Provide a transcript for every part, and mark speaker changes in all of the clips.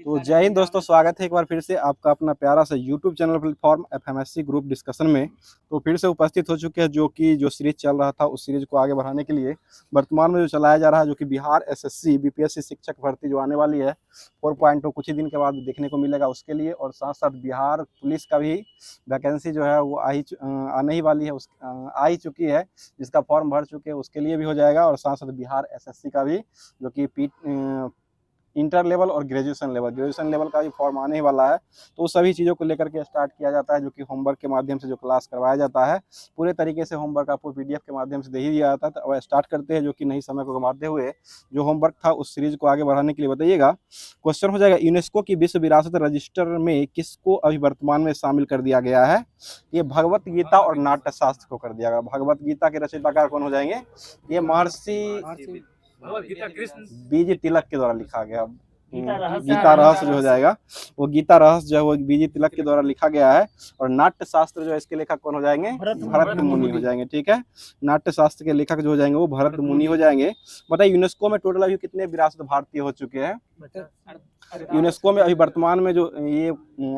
Speaker 1: तो जय हिंद दोस्तों, स्वागत है एक बार फिर से आपका अपना प्यारा सा YouTube channel platform FMSC group discussion में। तो फिर से उपस्थित हो चुके हैं जो सीरीज चल रहा था उस सीरीज को आगे बढ़ाने के लिए वर्तमान में जो चलाया जा रहा है, जो कि बिहार एसएससी बीपीएससी शिक्षक भर्ती जो आने वाली है 4.0 कुछ ही दिन के बाद देखने को मिलेगा उसके लिए, और साथ साथ बिहार पुलिस का भी वैकेंसी जो है वो आने ही वाली है, आ ही चुकी है, जिसका फॉर्म भर चुके हैं उसके लिए भी हो जाएगा। और साथ साथ बिहार एसएससी का भी जो कि इंटर लेवल और ग्रेजुएशन लेवल का भी फॉर्म आने ही वाला है। तो उस सभी चीज़ों को लेकर के स्टार्ट किया जाता है, जो कि होमवर्क के माध्यम से जो क्लास करवाया जाता है पूरे तरीके से होमवर्क आपको पीडीएफ के माध्यम से दे ही दिया जाता है। तो अब स्टार्ट करते हैं, जो कि नहीं समय को गंवाते हुए जो होमवर्क था उस सीरीज को आगे बढ़ाने के लिए बताइएगा। क्वेश्चन हो जाएगा, यूनेस्को की विश्व विरासत रजिस्टर में किसको अभी वर्तमान में शामिल कर दिया गया है? ये भगवत गीता और नाट्य शास्त्र को कर दिया गया। भगवत गीता के रचयिताकार कौन हो जाएंगे? ये महर्षि बीजी तिलक के द्वारा लिखा गया। गीता रहस्य जो हो जाएगा वो गीता रहस्य जो है वो बीजी तिलक के द्वारा लिखा गया है। और नाट्य शास्त्र जो है इसके लेखक कौन हो जाएंगे? भरत मुनि हो जाएंगे। ठीक है, नाट्य शास्त्र के लेखक जो हो जाएंगे वो भरत मुनि हो जाएंगे। बताइए यूनेस्को में टोटल अभी कितने विरासत भारतीय हो चुके हैं? यूनेस्को में अभी वर्तमान में जो ये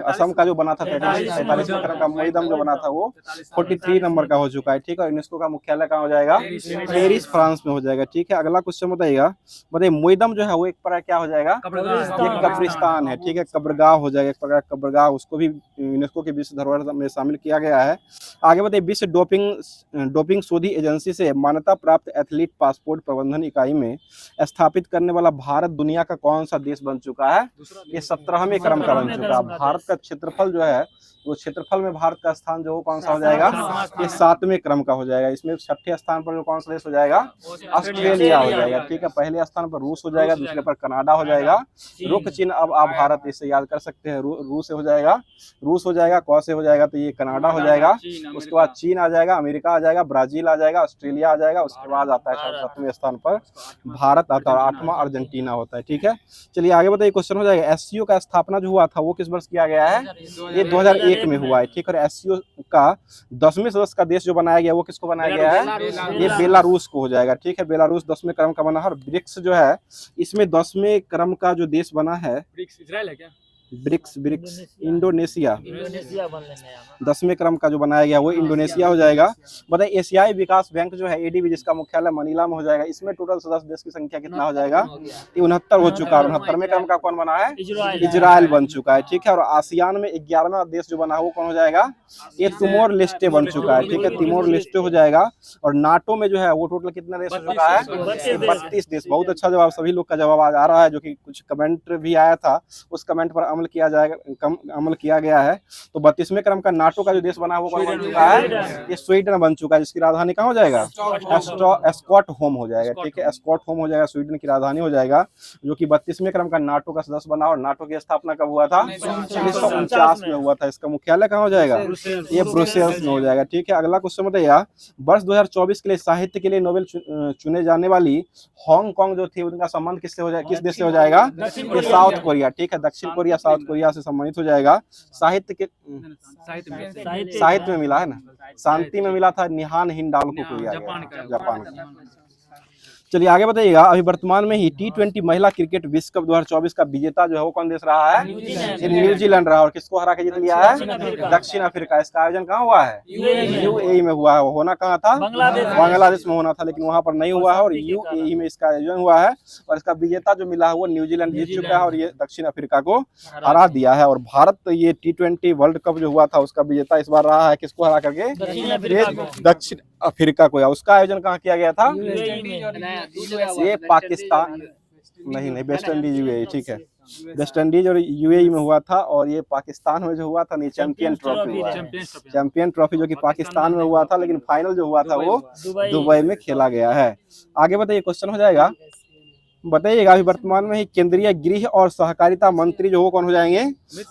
Speaker 1: असम का जो बना था 43 क्रम का मोईदम जो बना था वो 43 नंबर का हो चुका है। ठीक है, यूनेस्को का मुख्यालय कहाँ हो जाएगा? पेरिस फ्रांस में हो जाएगा। ठीक है, अगला क्वेश्चन बताइएगा, बताइए मोईदम जो है वो एक प्रकार क्या हो जाएगा? एक कब्रिस्तान है। ठीक है, कब्रगाह हो जाएगा, एक प्रकार कब्रगाह, उसको भी यूनेस्को के विश्व धरोहर में शामिल किया गया है। आगे बताइए, विश्व डोपिंग शोधी एजेंसी से मान्यता प्राप्त एथलीट पासपोर्ट प्रबंधन इकाई में स्थापित करने वाला भारत दुनिया का कौन सा देश बन चुका है? ये 17वें क्रम का बन चुका है। भारत का क्षेत्रफल जो है वो क्षेत्रफल में भारत का स्थान जो कौन सा हो जाएगा? ये 7वें क्रम का हो जाएगा। इसमें 6ठे स्थान पर जो कौन सा देश हो जाएगा? ऑस्ट्रेलिया हो जाएगा। ठीक है, पहले स्थान पर रूस हो जाएगा, दूसरे पर कनाडा हो जाएगा। रुक चिन्ह अब आप भारत इसे याद कर सकते हैं। रूस से हो जाएगा, रूस हो जाएगा, क से हो जाएगा तो ये कनाडा हो जाएगा, उसके बाद चीन आ जाएगा, अमेरिका आ जाएगा, ब्राजील आ जाएगा, ऑस्ट्रेलिया आ जाएगा, उसके बाद आता है 7वें स्थान पर भारत आता है, 8वां अर्जेंटीना होता है। ठीक है, चलिए आगे बताइए, क्वेश्चन हो जाएगा, एससीओ का स्थापना जो हुआ था वो किस वर्ष किया गया है? ये 2001 में हुआ है। ठीक है, एससीओ का 10वें सदस्य का देश जो बनाया गया वो किसको बनाया गया है? ये बेलारूस को हो जाएगा। ठीक है, बेलारूस 10वें क्रम का बना है। और ब्रिक्स जो है इसमें 10वें क्रम का जो देश बना है,
Speaker 2: इजराइल है क्या?
Speaker 1: ब्रिक्स इंडोनेशिया 10वें क्रम का जो बनाया गया वो इंडोनेशिया हो जाएगा। बताइए एशियाई विकास बैंक जो है एडीबी, जिसका मुख्यालय मनीला में हो जाएगा, इसमें टोटल सदस्य देश की संख्या कितना हो जाएगा? 69 हो चुका है। 69वें क्रम का कौन बना है? इजराइल बन चुका है। ठीक है, और आसियान में 11वां देश जो बना है वो कौन हो जाएगा? ये तिमोर लेस्टे बन चुका है। ठीक है, तिमोर लेस्टे हो जाएगा। और नाटो में जो है वो टोटल कितना देश हो चुका है? 32 देश। बहुत अच्छा जवाब, सभी लोग का जवाब आज आ रहा है, जो कि कुछ कमेंट भी आया था, उस कमेंट पर अमल किया गया है। तो 32वें क्रम का नाटो का जो देश बना है वो कौन बन चुका है? ये स्वीडन बन चुका है, जिसकी राजधानी कहाँ हो जाएगा? स्टॉकहोम हो जाएगा। ठीक है, स्टॉकहोम हो जाएगा, स्वीडन की राजधानी हो जाएगा, जो कि 32वें क्रम का नाटो का सदस्य बना। और नाटो की स्थापना कब हुआ था? 1949 में हुआ था। इसका मुख्यालय कहाँ हो जाएगा? ये ब्रुसेल्स में हो जाएगा। ठीक है, अगला क्वेश्चन बताइए, वर्ष 2024 के लिए साहित्य के लिए नोबेल चुने जाने वाली हांगकांग जो थी उनका संबंध किससे हो जाएगा? किस देश से हो जाएगा? ये साउथ कोरिया। ठीक है, दक्षिण कोरिया साउथ कोरिया से संबंधित हो जाएगा। साहित्य के साहित्य में मिला है ना, शांति में मिला था निहान हिंडाल्को को दिया गया, जापान का। चलिए आगे बताइएगा, अभी वर्तमान में ही T20 महिला क्रिकेट विश्व कप 2024 का विजेता जो है वो कौन देश रहा है? ये न्यूजीलैंड रहा। और किसको हरा के जीत लिया है? दक्षिण अफ्रीका। इसका आयोजन कहाँ हुआ है? यूएई में हुआ है। होना कहाँ था? बांग्लादेश में होना था, लेकिन वहां पर नहीं हुआ है, और यूएई में इसका आयोजन हुआ है। और इसका विजेता जो मिला है वो न्यूजीलैंड जीत चुका है, और ये दक्षिण अफ्रीका को हरा दिया है। और भारत ये T20 वर्ल्ड कप जो हुआ था उसका विजेता इस बार रहा है, किसको हरा करके? दक्षिण अफ्रीका को। उसका आयोजन कहाँ किया गया था? ये पाकिस्तान नहीं, वेस्ट इंडीज यूएई। ठीक है, वेस्ट इंडीज और यूएई में हुआ था। और ये पाकिस्तान में जो हुआ था नहीं, चैंपियन ट्रॉफी हुआ है। चैंपियन ट्रॉफी जो कि पाकिस्तान में हुआ था, लेकिन फाइनल जो हुआ था वो दुबई में खेला गया है। आगे बताइए, क्वेश्चन हो जाएगा, बताइएगा अभी वर्तमान में ही केंद्रीय गृह और सहकारिता मंत्री जो हो कौन हो जाएंगे?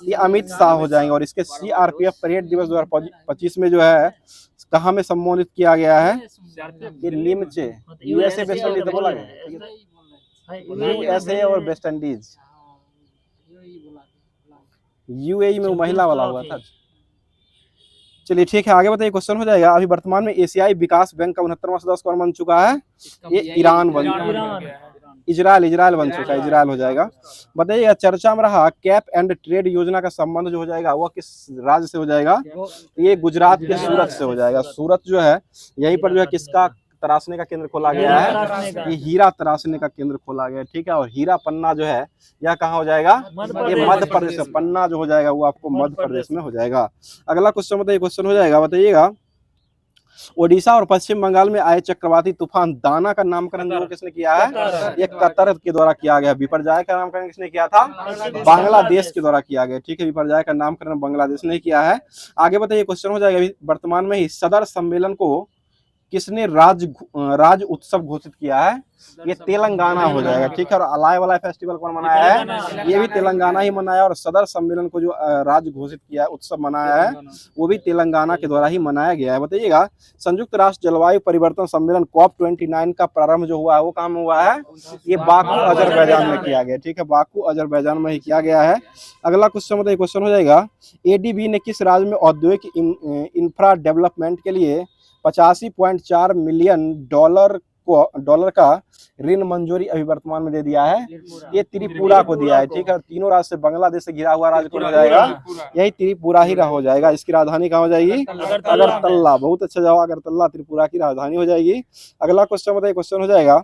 Speaker 1: ये अमित शाह हो जाएंगे। और इसके सीआरपीएफ परेड दिवस 2025 में जो है कहाँ में सम्मानित किया गया है? ये नीमचे, यूएसए वेस्ट इंडीज बोला गया, यूएसए और वेस्ट इंडीज, यूएई में महिला वाला हुआ था। चलिए ठीक है, आगे बताइए, क्वेश्चन हो जाएगा, अभी वर्तमान में एशियाई विकास बैंक का 69वां सदस्य कौन बन चुका है? ये ईरान बन चुका है। इजराइल, इजराइल बन चुका है, इजराइल हो जाएगा। बताइएगा चर्चा में रहा कैप एंड ट्रेड योजना का संबंध जो हो जाएगा वह किस राज्य से हो जाएगा? ये गुजरात के सूरत से हो जाएगा। सूरत जो है यहीं पर जो है किसका तराशने का केंद्र खोला गया है? ये हीरा तराशने का केंद्र खोला गया है, ठीक है। और हीरा पन्ना जो है यह कहाँ हो जाएगा? ये मध्य प्रदेश में। पन्ना जो हो जाएगा वो आपको मध्य प्रदेश में हो जाएगा। अगला क्वेश्चन बताइए, क्वेश्चन हो जाएगा, बताइएगा ओडिशा और पश्चिम बंगाल में आए चक्रवाती तूफान दाना का नामकरण जो किसने किया है? ये कतर के द्वारा किया गया। विपर्जय का नामकरण किसने किया था? बांग्लादेश के द्वारा किया गया, ठीक है। विपर्जय का नामकरण बांग्लादेश ने किया है। आगे बताइए, क्वेश्चन हो जाएगा वर्तमान में ही सदर सम्मेलन को किसने राज उत्सव घोषित किया है? ये तेलंगाना हो जाएगा, ठीक है। और अलाय वाला फेस्टिवल कौन मनाया है? ये भी तेलंगाना ही मनाया। और सदर सम्मेलन को जो राज्य घोषित किया है, उत्सव मनाया है, वो भी तेलंगाना के द्वारा ही मनाया गया है। बताइएगा संयुक्त राष्ट्र जलवायु परिवर्तन सम्मेलन COP29 का प्रारंभ जो हुआ है वो कहाँ में हुआ है? ये बाकू अजरबैजान में किया गया, ठीक है। बाकू अजरबैजान में ही किया गया है। अगला क्वेश्चन बताइए, क्वेश्चन हो जाएगा ADB ने किस राज्य में औद्योगिक इंफ्रा डेवलपमेंट के लिए 85.4 मिलियन डॉलर का ऋण मंजूरी अभी वर्तमान में दे दिया है? ये त्रिपुरा को दिया है, ठीक है। और तीनों राज्य से बांग्लादेश से घिरा हुआ राज्य कौन हो जाएगा? यही त्रिपुरा ही हो जाएगा। इसकी राजधानी कहाँ हो जाएगी? अगरतला। बहुत अच्छा जवाब, अगरतला त्रिपुरा की राजधानी हो जाएगी। अगला क्वेश्चन बताइए, क्वेश्चन हो जाएगा,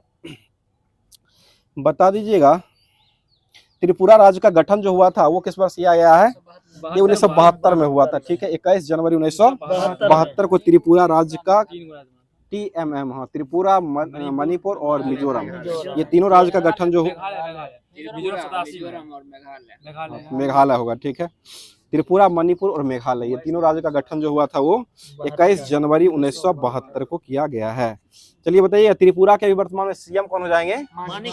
Speaker 1: बता दीजिएगा त्रिपुरा राज्य का गठन जो हुआ था वो किस वर्ष किया गया है? ये 1972 में हुआ था, ठीक है। 21 जनवरी 1972 को त्रिपुरा राज्य का TMM, हाँ, त्रिपुरा, मणिपुर और मिजोरम, ये तीनों राज्य का गठन जो मेघालय होगा, ठीक है। त्रिपुरा, मणिपुर और मेघालय, ये तीनों राज्य का गठन जो हुआ था वो 21 जनवरी 1972 को किया गया है। चलिए बताइए त्रिपुरा के वर्तमान में CM कौन हो जाएंगे?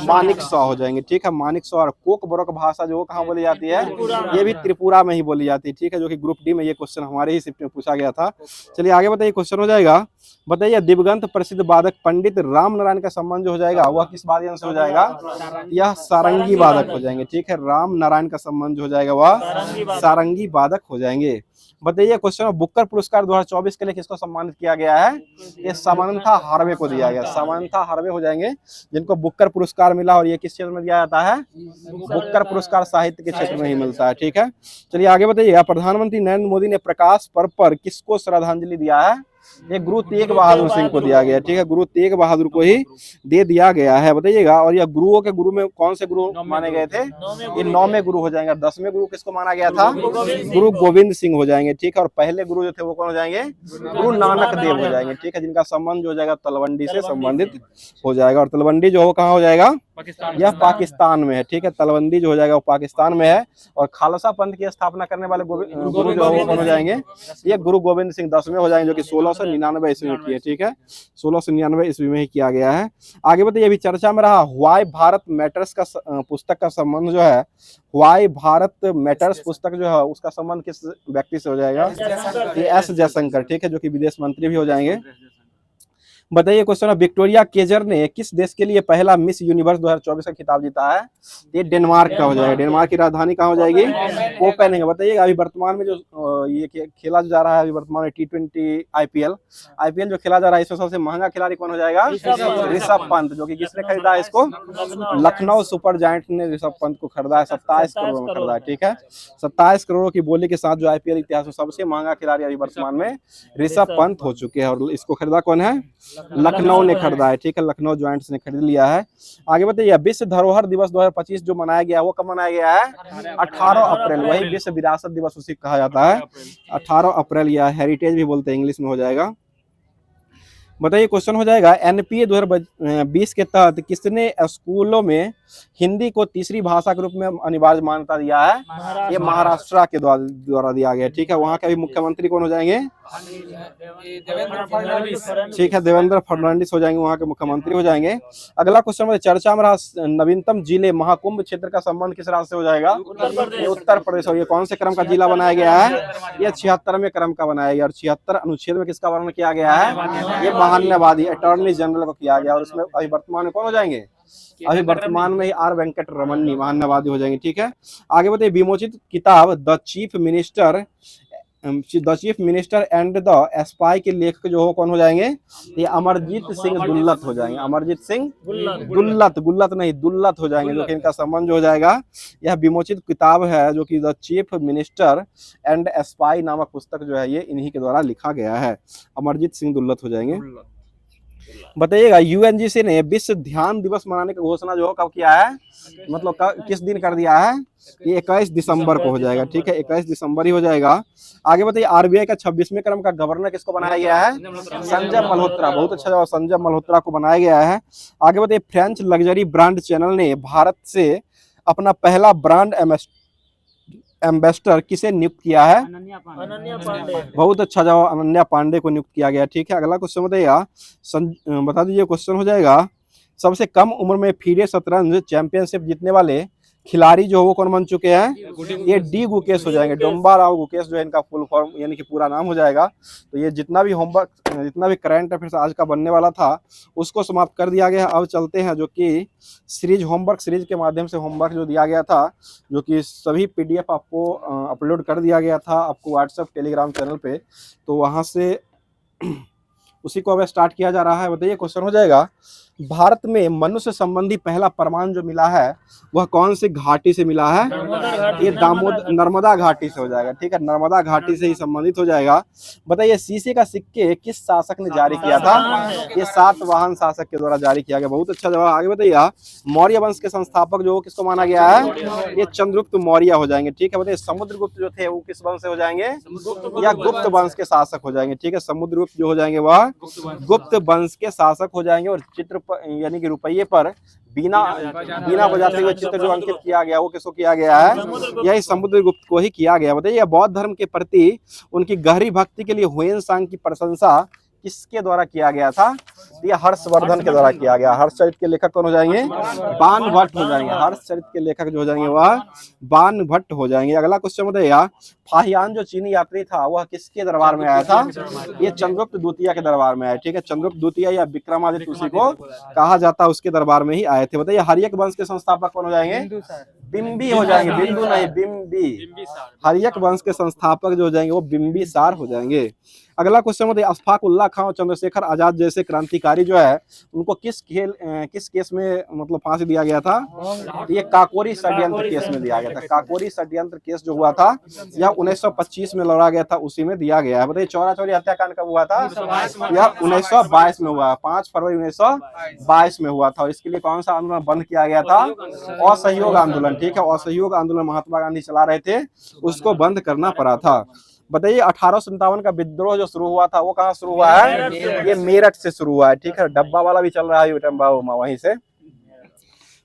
Speaker 1: मानिक शॉ हो जाएंगे, ठीक है। मानिक शॉ। और कोकबोरोक भाषा जो कहाँ बोली जाती है? ये भी त्रिपुरा में ही बोली जाती है, ठीक है। जो कि ग्रुप डी में ये क्वेश्चन हमारे ही शिफ्ट में पूछा गया था। चलिए आगे बताइए, क्वेश्चन हो जाएगा, बताइए दिवंगत प्रसिद्ध वादक पंडित राम नारायण का संबंध जो हो जाएगा वह किस वाद्य से हो जाएगा? यह सारंगी वादक हो जाएंगे, ठीक है। राम नारायण का संबंध जो हो जाएगा वह सारंगी वादक हो जाएंगे। बताइए क्वेश्चन, बुकर पुरस्कार 2024 के लिए किसको सम्मानित किया गया है? ये सामंथा हार्वे को दिया गया। सामंथा हार्वे हो जाएंगे जिनको बुकर पुरस्कार मिला। और ये किस क्षेत्र में दिया जाता है? बुकर पुरस्कार साहित्य के क्षेत्र में ही मिलता है, ठीक है। चलिए आगे बताइएगा, प्रधानमंत्री नरेंद्र मोदी ने प्रकाश पर्व पर किसको श्रद्धांजलि दिया है? ये गुरु तेग बहादुर सिंह को दिया गया, ठीक है। गुरु तेग बहादुर को ही दे दिया गया है। बताइएगा, और यह गुरुओं के गुरु में कौन से गुरु माने गए थे? ये 9वें गुरु हो जाएंगे। 10वें गुरु किसको माना गया था? गुरु गोविंद सिंह हो जाएंगे, ठीक है। और पहले गुरु जो थे वो कौन हो जाएंगे? गुरु नानक देव हो जाएंगे, ठीक है। जिनका संबंध जो हो जाएगा तलवंडी से संबंधित हो जाएगा। और तलवंडी जो हो कहाँ हो जाएगा? यह पाकिस्तान में है, ठीक है। तलवंडी जो हो जाएगा वो पाकिस्तान में है। और खालसा पंथ की स्थापना करने वाले गुरु जो हो जाएंगे ये गुरु गोविंद सिंह 10वें हो जाएंगे, जो कि 1699 ईस्वी में किए, ठीक है। 1699 ईस्वी में ही किया गया है। आगे बताइए, अभी चर्चा में रहा व्हाई भारत मैटर्स का पुस्तक का संबंध जो है, व्हाई भारत मैटर्स पुस्तक जो है उसका संबंध किस व्यक्ति से हो जाएगा? ये S जयशंकर, ठीक है, जो कि विदेश मंत्री भी हो जाएंगे। बताइए क्वेश्चन, विक्टोरिया केजर ने किस देश के लिए पहला मिस यूनिवर्स 2024 का खिताब जीता है? ये डेनमार्क का हो जाएगा। डेनमार्क की राजधानी कहाँ हो जाएगी? कोपेनहेगन। बताइएगा अभी वर्तमान में जो ये खेला जा रहा है अभी वर्तमान में T20 IPL जो खेला जा रहा है, इसमें सबसे महंगा खिलाड़ी कौन हो जाएगा? ऋषभ पंत, जो कि किसने खरीदा है इसको? लखनऊ सुपर जायंट ने ऋषभ पंत को खरीदा है। 27 करोड़ में खरीदा है, ठीक है। 27 करोड़ की बोली के साथ जो IPL इतिहास में सबसे महंगा खिलाड़ी अभी वर्तमान में ऋषभ पंत हो चुके हैं। और इसको खरीदा कौन है? लखनऊ ने खरीदा है, ठीक है। लखनऊ जॉइंट्स ने खरीद लिया है। आगे बताइए, विश्व धरोहर दिवस 2025 जो मनाया गया वो कब मनाया गया है? 18 अप्रैल। वही विश्व विरासत दिवस उसी कहा जाता है, 18 अप्रैल, या हेरिटेज भी बोलते हैं इंग्लिश में हो जाएगा। बताइए क्वेश्चन हो जाएगा, NPA 2020 के तहत किसने स्कूलों में हिंदी को तीसरी भाषा के रूप में अनिवार्य मान्यता दिया है? ये महाराष्ट्र के द्वारा दिया गया, ठीक है। वहाँ के अभी मुख्यमंत्री कौन हो जाएंगे? ठीक है, देवेंद्र फडणवीस हो जाएंगे, वहाँ के मुख्यमंत्री हो जाएंगे। अगला क्वेश्चन में चर्चा में रहा नवीनतम जिले महाकुंभ क्षेत्र का संबंध किस राज्य से हो जाएगा? उत्तर प्रदेश। और ये कौन से क्रम का जिला बनाया गया है? ये 76वें क्रम का बनाया गया। और 76 अनुच्छेद में किसका वर्णन किया गया है? ये महान्यायवादी अटॉर्नी जनरल को किया गया। और उसमें अभी वर्तमान में कौन हो जाएंगे? अभी वर्तमान में R वेंकट रमन्नी महान्यायवादी हो जाएंगे, ठीक है। आगे बताइए, विमोचित किताब the chief minister the chief minister and the spy के लेखक जो हो कौन हो जाएंगे, ये अमरजीत सिंह दुल्लत हो जाएंगे। अमरजीत सिंह दुल्लत, गुल्लत नहीं दुल्लत हो जाएंगे, जो कि इनका संबंध जो हो जाएगा। यह विमोचित किताब है जो कि the chief minister and spy नामक पुस्तक जो है ये इन्हीं के द्वारा लिखा गया है। अमरजीत सिंह दुल्लत हो जाएंगे। बताइएगा यूएनजीसी ने विश्व ध्यान दिवस मनाने की घोषणा जो कब किया है, मतलब किस दिन कर दिया है, ये 21 दिसंबर को हो जाएगा। ठीक है, 21 दिसंबर ही हो जाएगा। आगे बताइए आरबीआई का 26वें क्रम का गवर्नर किसको बनाया गया है, संजय मल्होत्रा। बहुत अच्छा जवाब, संजय मल्होत्रा को बनाया गया है। आगे बताइए फ्रेंच लग्जरी ब्रांड चैनल ने भारत से अपना पहला ब्रांड एम्बेसडर किसे नियुक्त किया है,
Speaker 2: अनन्या पांडे।
Speaker 1: बहुत अच्छा जवाब, अनन्या पांडे को नियुक्त किया गया। ठीक है, अगला क्वेश्चन बताइएगा, बता दीजिए क्वेश्चन हो जाएगा, सबसे कम उम्र में फीडे शतरंज चैंपियनशिप जीतने वाले खिलाड़ी जो वो कौन बन चुके हैं, ये डी गुकेश हो जाएंगे। डोम्बा राव गुकेश जो है इनका फुल फॉर्म यानी कि पूरा नाम हो जाएगा। तो ये जितना भी होमवर्क, जितना भी करंट अफेयर्स आज का बनने वाला था उसको समाप्त कर दिया गया। अब चलते हैं जो कि सीरीज होमवर्क सीरीज के माध्यम से होमवर्क जो दिया गया था, जो कि सभी पीडीएफ आपको अपलोड कर दिया गया था आपको व्हाट्सएप टेलीग्राम चैनल पे, तो वहाँ से उसी को अब स्टार्ट किया जा रहा है। बताइए क्वेश्चन हो जाएगा, भारत में मनुष्य संबंधी पहला प्रमाण जो मिला है वह कौन सी घाटी से मिला है, ये नर्मदा घाटी से हो जाएगा। ठीक है, नर्मदा घाटी से ही संबंधित हो जाएगा। बताइए शीशे का सिक्के किस शासक ने जारी किया था, ये सातवाहन शासक के द्वारा जारी किया गया। बहुत अच्छा जवाब। आगे बताइए मौर्य वंश के संस्थापक जो किसको माना गया है, ये चंद्रगुप्त मौर्य हो जाएंगे। ठीक है, बताइए समुद्रगुप्त जो थे वो किस वंश से हो जाएंगे, या गुप्त वंश के शासक हो जाएंगे। ठीक है, समुद्रगुप्त जो हो जाएंगे वह गुप्त वंश के शासक हो जाएंगे। और चित्र यानी कि रुपये पर बीना बजाते हुए चित्र जो अंकित किया गया वो किसको किया गया है, यही समुद्रगुप्त को ही किया गया। बताइए बौद्ध धर्म के प्रति उनकी गहरी भक्ति के लिए ह्वेनसांग की प्रशंसा किसके द्वारा किया गया था, ये हर्षवर्धन के द्वारा किया गया। हर्षचरित के लेखक कौन हो जाएंगे, बाणभट्ट हो जाएंगे। हर्षचरित के लेखक जो हो जाएंगे वह बाणभट्ट हो जाएंगे। अगला क्वेश्चन बताइएगा, फाहियान जो चीनी यात्री था वह किसके दरबार में आया था, ये चंद्रगुप्त द्वितीय के दरबार में आया। ठीक है, चंद्रगुप्त द्वितीय या विक्रमादित्य उसी को कहा जाता है, उसके दरबार में ही आए थे। बताइए हर्यक वंश के संस्थापक कौन हो जाएंगे, बिंबी हो जाएंगे। बिंदु नहीं, बिंबी। हर्यक वंश के संस्थापक जो हो जाएंगे वो बिंबिसार हो जाएंगे। अगला क्वेश्चन बताइए अशफाक उल्लाह खां और चंद्रशेखर आजाद जैसे क्रांतिकारी जो है उनको किस केस में मतलब फांसी दिया गया था, ये काकोरी षड्यंत्र केस में दिया गया था। काकोरी षड्यंत्र केस जो हुआ था यह 1925 में लड़ा गया था, उसी में दिया गया है। बताइए चौरा चौरी हत्याकांड कब हुआ था, यह 1922 में हुआ, 5 फरवरी 1922 में हुआ था। और इसके लिए कौन सा आंदोलन बंद किया गया था, असहयोग आंदोलन। ठीक है, असहयोग आंदोलन महात्मा गांधी चला रहे थे, उसको बंद करना पड़ा था। बताइए 1857 का विद्रोह जो शुरू हुआ था वो कहाँ शुरू हुआ है, ये मेरठ से शुरू हुआ है। ठीक है, डब्बा वाला भी चल रहा है वहीं से।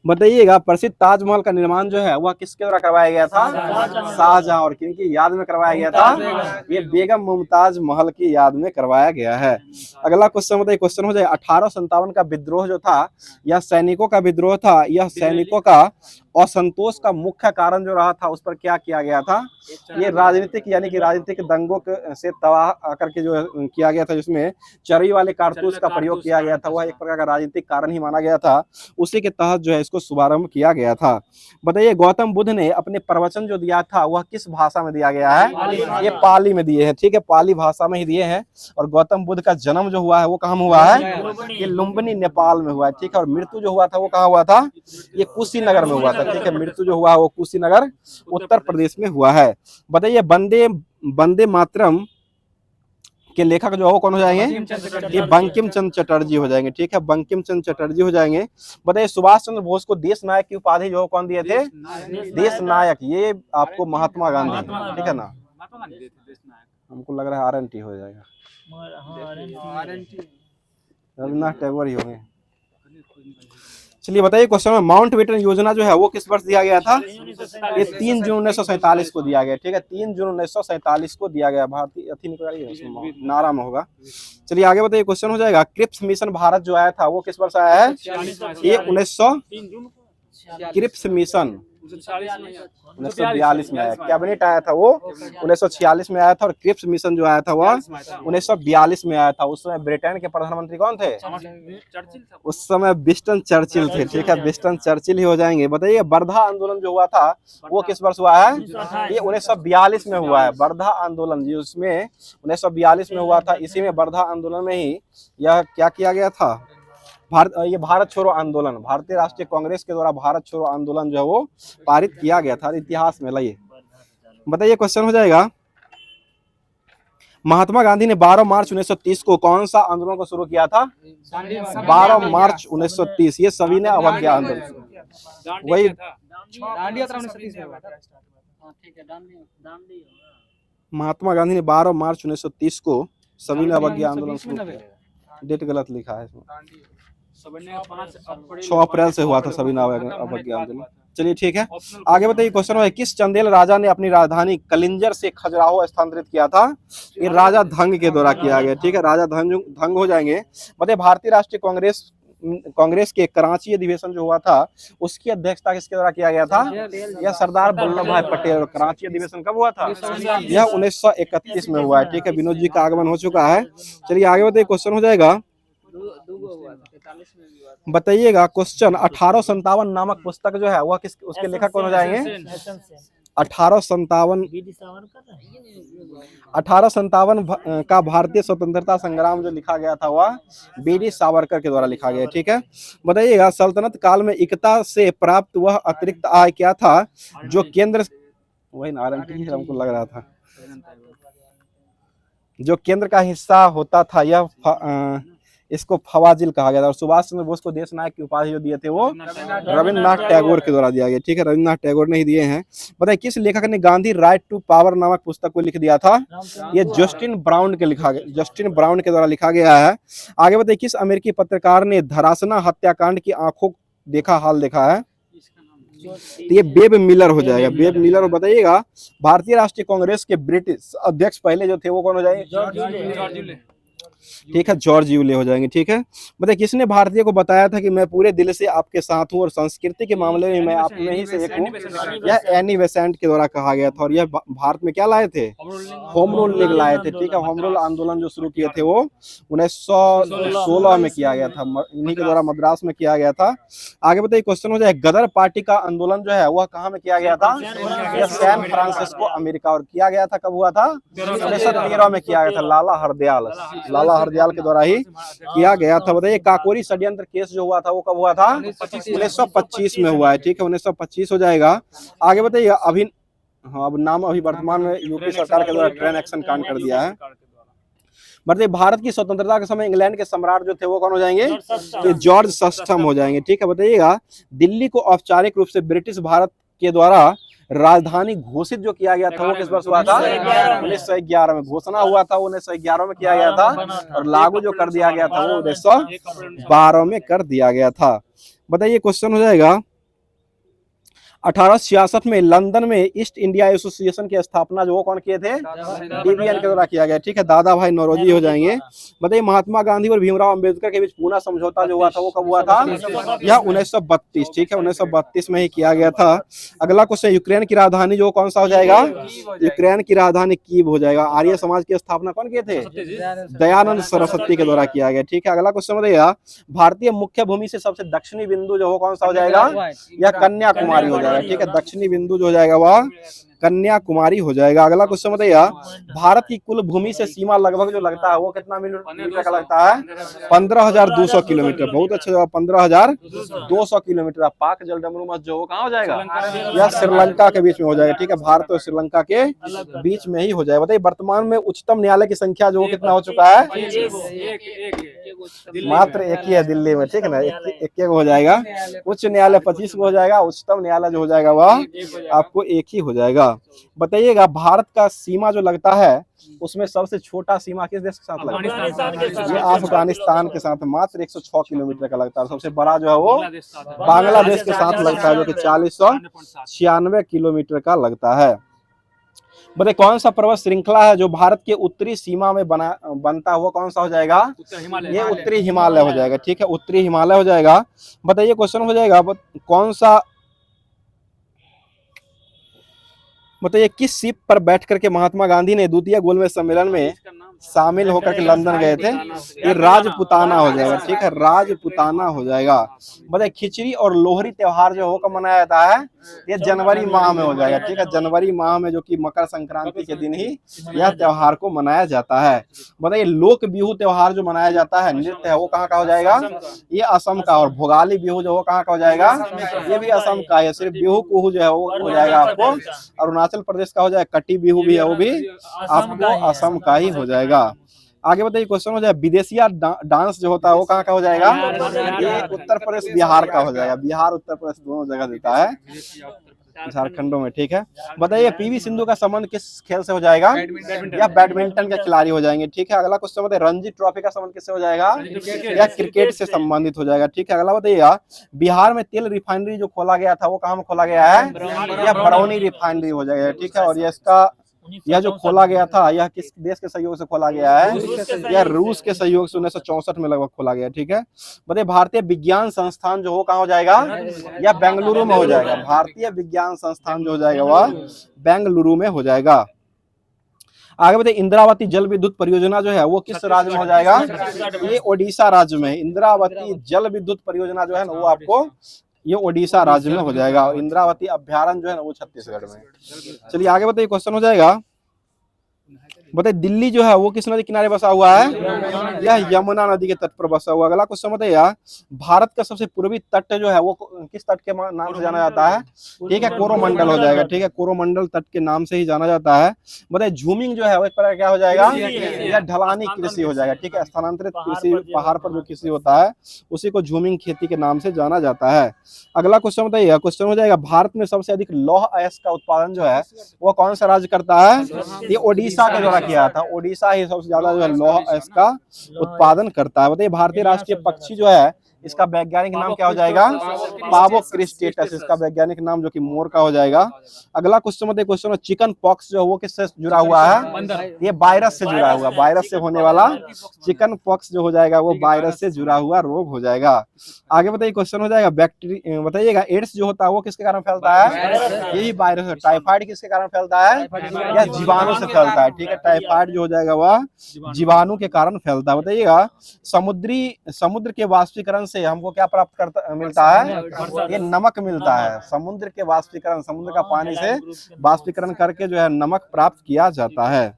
Speaker 1: बताइएगा प्रसिद्ध ताजमहल का निर्माण जो है वह किसके द्वारा करवाया गया था, शाहजहां। और किनकी याद में करवाया गया था, ये बेगम मुमताज महल की याद में करवाया गया है। अगला क्वेश्चन बताइए, क्वेश्चन हो जाए 1857 का विद्रोह जो था यह सैनिकों का विद्रोह था, यह सैनिकों का असंतोष का मुख्य कारण जो रहा था उस पर क्या किया गया था, ये राजनीतिक यानी कि राजनीतिक दंगों से तबाह करके जो किया गया था, जिसमें चरबी वाले कारतूस का प्रयोग किया गया था, वह एक प्रकार का राजनीतिक कारण ही माना गया था। उसी के तहत जो है इसको शुभारंभ किया गया था। बताइए गौतम बुद्ध ने अपने प्रवचन जो दिया था वह किस भाषा में दिया गया है, ये पाली में दिए हैं। ठीक है, पाली भाषा में ही दिए हैं। और गौतम बुद्ध का जन्म जो हुआ है वो कहाँ हुआ है, ये लुम्बिनी नेपाल में हुआ है। ठीक है, और मृत्यु जो हुआ था वो कहाँ हुआ था, ये कुशीनगर में हुआ था। ठीक है, मृत्यु जो हुआ वो कुशीनगर उत्तर प्रदेश में हुआ है। बताइए वंदे मातरम के लेखक जो है वो कौन हो जाएंगे, ये बंकिम चंद्र चटर्जी हो जाएंगे। ठीक है, बंकिम चंद्र चटर्जी हो जाएंगे। बताइए सुभाष चंद्र बोस को देश नायक की उपाधि जो कौन दिए थे, देश नायक, ये आपको महात्मा गांधी। ठीक है ना, हमको लग रहा है RNT हो जाएगा, रविन्द्रनाथ टैगोर ही होंगे। चलिए बताइए क्वेश्चन में माउंटबेटन योजना जो है वो किस वर्ष दिया गया था, ये 3 जून 1947 को दिया गया। ठीक है, 3 जून 1947 को दिया गया। भारतीय अथी निकल नारा में होगा। चलिए आगे बताइए क्वेश्चन हो जाएगा क्रिप्स मिशन भारत जो आया था वो किस वर्ष आया है, ये 1900 क्रिप्स मिशन 1942 में आया, कैबिनेट आया था वो 1946 में आया था, और क्रिप्स मिशन जो आया था वह 1942 में आया था। उस समय ब्रिटेन के प्रधानमंत्री कौन थे? उस समय विंस्टन चर्चिल थे। ठीक है, विंस्टन चर्चिल ही हो जाएंगे। बताइए वर्धा आंदोलन जो हुआ था वो किस वर्ष हुआ है? ये 1942 में हुआ है। वर्धा आंदोलन जी उसमें 1942 में हुआ था। इसी में वर्धा आंदोलन में ही यह क्या किया गया था? ये भारत छोड़ो आंदोलन, भारतीय राष्ट्रीय कांग्रेस के द्वारा भारत छोड़ो आंदोलन जो है वो पारित किया गया था इतिहास में। लाइए बताइए, क्वेश्चन हो जाएगा, महात्मा गांधी ने 12 मार्च 1930 को कौन सा आंदोलन को शुरू किया था? 12 मार्च 1930, ये सभी ने अवज्ञा आंदोलन, वही महात्मा गांधी ने 12 मार्च 1930 को सभी ने अवज्ञा आंदोलन शुरू किया। डेट गलत लिखा है इसमें, 6 अप्रैल से हुआ था सभी ने अवज्ञा आंदोलन। चलिए ठीक है, आगे बताइए क्वेश्चन है, किस चंदेल राजा ने अपनी राजधानी कलिंजर से खजुराहो स्थानांतरित किया था? ये राजा धंग के द्वारा किया गया। ठीक है, राजा धंग हो जाएंगे। बताइए भारतीय राष्ट्रीय कांग्रेस के कराची अधिवेशन जो हुआ था उसकी अध्यक्षता किसके द्वारा किया गया था? यह सरदार वल्लभ भाई पटेल। कराची अधिवेशन कब हुआ था? यह 1931 में हुआ है। ठीक है, विनोद जी का आगमन हो चुका है। चलिए आगे बताइए, क्वेश्चन हो जाएगा, बताइएगा क्वेश्चन 1857 नामक पुस्तक जो है वह किस, उसके लेखक कौन हो जाएंगे? 1857 का भारतीय स्वतंत्रता संग्राम जो लिखा गया था वह बीडी सावरकर के द्वारा लिखा गया। ठीक है, बताइएगा सल्तनत काल में एकता से प्राप्त वह अतिरिक्त आय क्या था जो केंद्र, वही नारंगी हमको लग रहा था, जो केंद्र का हिस्सा होता था, यह इसको फवाजिल कहा गया था। और सुभाष चंद्र बोस को देश नायक की उपाधि जो दिए थे वो रविन्द्रनाथ टैगोर के द्वारा दिया गया। ठीक है, रविन्द्रनाथ टैगोर ने ही दिए हैं। बताइए किस लेखक ने गांधी राइट टू पावर नामक पुस्तक को लिख दिया था? ये जस्टिन ब्राउन के द्वारा लिखा गया है। आगे बताइए किस अमेरिकी पत्रकार ने धरासना हत्याकांड की आंखों देखा हाल देखा है? तो ये बेब मिलर हो जाएगा, बेब मिलर। बताइएगा भारतीय राष्ट्रीय कांग्रेस के ब्रिटिश अध्यक्ष पहले जो थे वो कौन हो जाएंगे? ठीक है, जॉर्ज यूले हो जाएंगे। ठीक है, बताइए किसने भारतीय को बताया था कि मैं पूरे दिल से आपके साथ हूँ और संस्कृति के मामले में मैं आप में ही से एक हूँ? यह एनी बेसेंट के द्वारा कहा गया था। और यह भारत में क्या लाए थे? होम रूल लीग लाए थे। ठीक है, होम रूल आंदोलन जो शुरू किए थे वो 1916 में किया गया था, इन्हीं के द्वारा मद्रास में किया गया था। आगे बताइए क्वेश्चन हो जाए, गदर पार्टी का आंदोलन जो है वह कहाँ में किया गया था? यह सैन फ्रांसिस्को अमेरिका। और किया गया था कब हुआ था? 1913 में किया गया था, लाला हरदयाल के द्वारा ही किया गया था। बताइए काकोरी षड्यंत्र केस जो हुआ था वो कब हुआ था? 1925 में हुआ है। ठीक है, 1925 हो जाएगा। आगे बताइए अब नाम अभी वर्तमान में यूपी सरकार के द्वारा ट्रेन एक्शन कांड कर दिया है। बताइए भारत की स्वतंत्रता के समय इंग्लैंड के सम्राट जो थे वो कौन हो जाएंगे? तो जॉर्ज सस्टम हो जाएंगे। ठीक है, बताइएगा दिल्ली को औपचारिक रूप से ब्रिटिश भारत के द्वारा राजधानी घोषित जो किया गया था वो किस वर्ष हुआ था? 1911 में घोषणा हुआ था, 1911 में किया गया था। और लागू जो कर दिया गया था वो 1912 में कर दिया गया था। बताइए क्वेश्चन हो जाएगा, 1866 में लंदन में ईस्ट इंडिया एसोसिएशन की स्थापना जो वो कौन किए थे? डीवीएन के द्वारा किया गया। ठीक है, दादा भाई नौरोजी हो जाएंगे। बताइए महात्मा गांधी और भीमराव अंबेडकर के बीच पूना समझौता जो हुआ था वो कब हुआ था? यह 1932। ठीक है, 1932 में ही किया गया था। अगला क्वेश्चन, यूक्रेन की राजधानी जो कौन सा हो जाएगा? यूक्रेन की राजधानी कीव हो जाएगा। आर्य समाज की स्थापना कौन किए थे? दयानंद सरस्वती के द्वारा किया गया। ठीक है, अगला क्वेश्चन बताइएगा भारतीय मुख्य भूमि से सबसे दक्षिणी बिंदु जो हो कौन सा हो जाएगा? यह कन्याकुमारी हो जाएगा। ठीक है, दक्षिणी बिंदु जो हो जाएगा वह कन्याकुमारी हो जाएगा। अगला क्वेश्चन बताइएगा भारत की कुल भूमि से सीमा लगभग जो लगता है वो कितना मीटर का लगता है? 15,200 किलोमीटर। बहुत अच्छा जवाब, 15,200 किलोमीटर। पाक जलडमरू मस्जिद जो कहाँ हो जाएगा? यह श्रीलंका के बीच में हो जाएगा। ठीक है, भारत और श्रीलंका के बीच में ही हो जाएगा। बताइए वर्तमान में उच्चतम न्यायालय की संख्या जो कितना हो चुका है? मात्र एक ही है दिल्ली में। ठीक है ना, एक हो जाएगा। उच्च न्यायालय 25 को हो जाएगा, उच्चतम न्यायालय जो हो जाएगा वह आपको एक ही हो जाएगा। बताइएगा भारत का सीमा जो लगता है उसमें सबसे छोटा सीमा किस देश के साथ लगता है? ये अफगानिस्तान के साथ मात्र 106 किलोमीटर का लगता है। सबसे बड़ा जो है वो बांग्लादेश के साथ लगता है जो कि 496 किलोमीटर का लगता है। बताइए कौन सा पर्वत श्रृंखला है जो भारत के उत्तरी सीमा में बनता हुआ कौन सा हो जाएगा? ये उत्तरी हिमालय हो जाएगा। ठीक है, उत्तरी हिमालय हो जाएगा। बताइए क्वेश्चन हो जाएगा कौन सा मतलब ये किस शिप पर बैठ करके महात्मा गांधी ने द्वितीय गोलमेज सम्मेलन में शामिल होकर के लंदन गए थे? ये राजपुताना हो जाएगा, ठीक है, राजपुताना हो जाएगा। मतलब खिचड़ी और लोहरी त्योहार जो होकर मनाया जाता है ये जनवरी माह में हो जाएगा, ठीक है, जनवरी माह में, जो कि मकर संक्रांति के दिन ही यह त्योहार को मनाया जाता है। मतलब ये लोक बिहू त्योहार जो मनाया जाता है, नृत्य है, वो कहाँ का हो जाएगा? ये असम का। और भोगाली बिहू जो वो कहाँ का हो जाएगा? ये भी असम का है। सिर्फ बिहू कुहू जो है वो हो जाएगा आपको अरुणाचल प्रदेश का हो जाएगा। कटी बिहू भी है, वो भी आपको असम का ही हो जाएगा। आगे बताइए, क्वेश्चन हो जाए विदेशिया डांस जो होता है वो कहाँ का हो जाएगा? ये उत्तर प्रदेश बिहार का हो जाएगा। बिहार उत्तर प्रदेश दोनों जगह देता है, झारखंडों में, ठीक है। बताइए पीवी सिंधु का संबंध किस खेल से हो जाएगा? या बैडमिंटन के खिलाड़ी हो जाएंगे, ठीक है। अगला क्वेश्चन बताइए रणजी ट्रॉफी का संबंध किससे हो जाएगा? या क्रिकेट से संबंधित हो जाएगा, ठीक है। अगला बताइएगा बिहार में तेल रिफाइनरी जो खोला गया था वो कहाँ में खोला गया है? या बरौनी रिफाइनरी हो जाएगा, ठीक है। और ये इसका यह जो खोला गया था यह किस देश के सहयोग से खोला गया है? यह रूस के सहयोग से 1964 में लगभग खोला गया, ठीक है। बताइए भारतीय विज्ञान संस्थान जो हो कहाँ हो जाएगा? या बेंगलुरु में हो जाएगा। भारतीय विज्ञान संस्थान जो हो जाएगा वह बेंगलुरु में हो जाएगा। आगे बताइए इंद्रावती जल विद्युत परियोजना जो है वो किस राज्य में हो जाएगा? ये ओडिशा राज्य में। इंद्रावती जल विद्युत परियोजना जो है ना वो आपको ये ओडिशा राज्य में हो जाएगा। और इंद्रावती अभ्यारण्य जो है ना वो छत्तीसगढ़ में। चलिए आगे बताइए, क्वेश्चन हो जाएगा बताइए दिल्ली जो है वो किस नदी किनारे बसा हुआ है? यह यमुना नदी के तट पर बसा हुआ। अगला क्वेश्चन बताइए भारत का सबसे पूर्वी तट जो है वो किस तट के नाम से जाना जाता है? ठीक है, कोरोमंडल हो जाएगा, ठीक है, कोरोमंडल तट के नाम से ही जाना जाता है। बताइए झूमिंग जो है वो एक प्रकार क्या हो जाएगा? यह ढलानी कृषि हो जाएगा, ठीक है। स्थानांतरित कृषि, पहाड़ पर जो कृषि होता है उसी को झूमिंग खेती के नाम से जाना जाता है। अगला क्वेश्चन बताइए, क्वेश्चन हो जाएगा भारत में सबसे अधिक लौह अयस्क का उत्पादन जो है वो कौन सा राज्य करता है? ये ओडिशा के द्वारा किया था। ओडिशा ही सबसे ज्यादा जो है लौह अयस्क का उत्पादन करता है। बताइए भारतीय राष्ट्रीय पक्षी जो है इसका वैज्ञानिक नाम क्या हो जाएगा? पावो क्रिस्टेटस इसका वैज्ञानिक नाम, जो कि मोर का हो जाएगा। अगला क्वेश्चन बताइए, क्वेश्चन चिकन पॉक्स जो है वो किससे जुड़ा हुआ है? ये वायरस से जुड़ा हुआ, वायरस से होने वाला चिकन पॉक्स जो हो जाएगा वो वायरस से जुड़ा हुआ रोग हो जाएगा। आगे बताइए, क्वेश्चन हो जाएगा बैक्टीरिया, बताइएगा एड्स जो होता है वो किसके कारण फैलता है? यही वायरस है। टाइफाइड किसके कारण फैलता है? या जीवाणु से फैलता है, ठीक है। टाइफाइड जो हो जाएगा वह जीवाणु के कारण फैलता है। बताइएगा समुद्र के वाष्पीकरण से हमको क्या प्राप्त मिलता है? ये नमक मिलता है। समुद्र के वाष्पीकरण, समुद्र का पानी से वाष्पीकरण करके जो है नमक प्राप्त किया जाता है।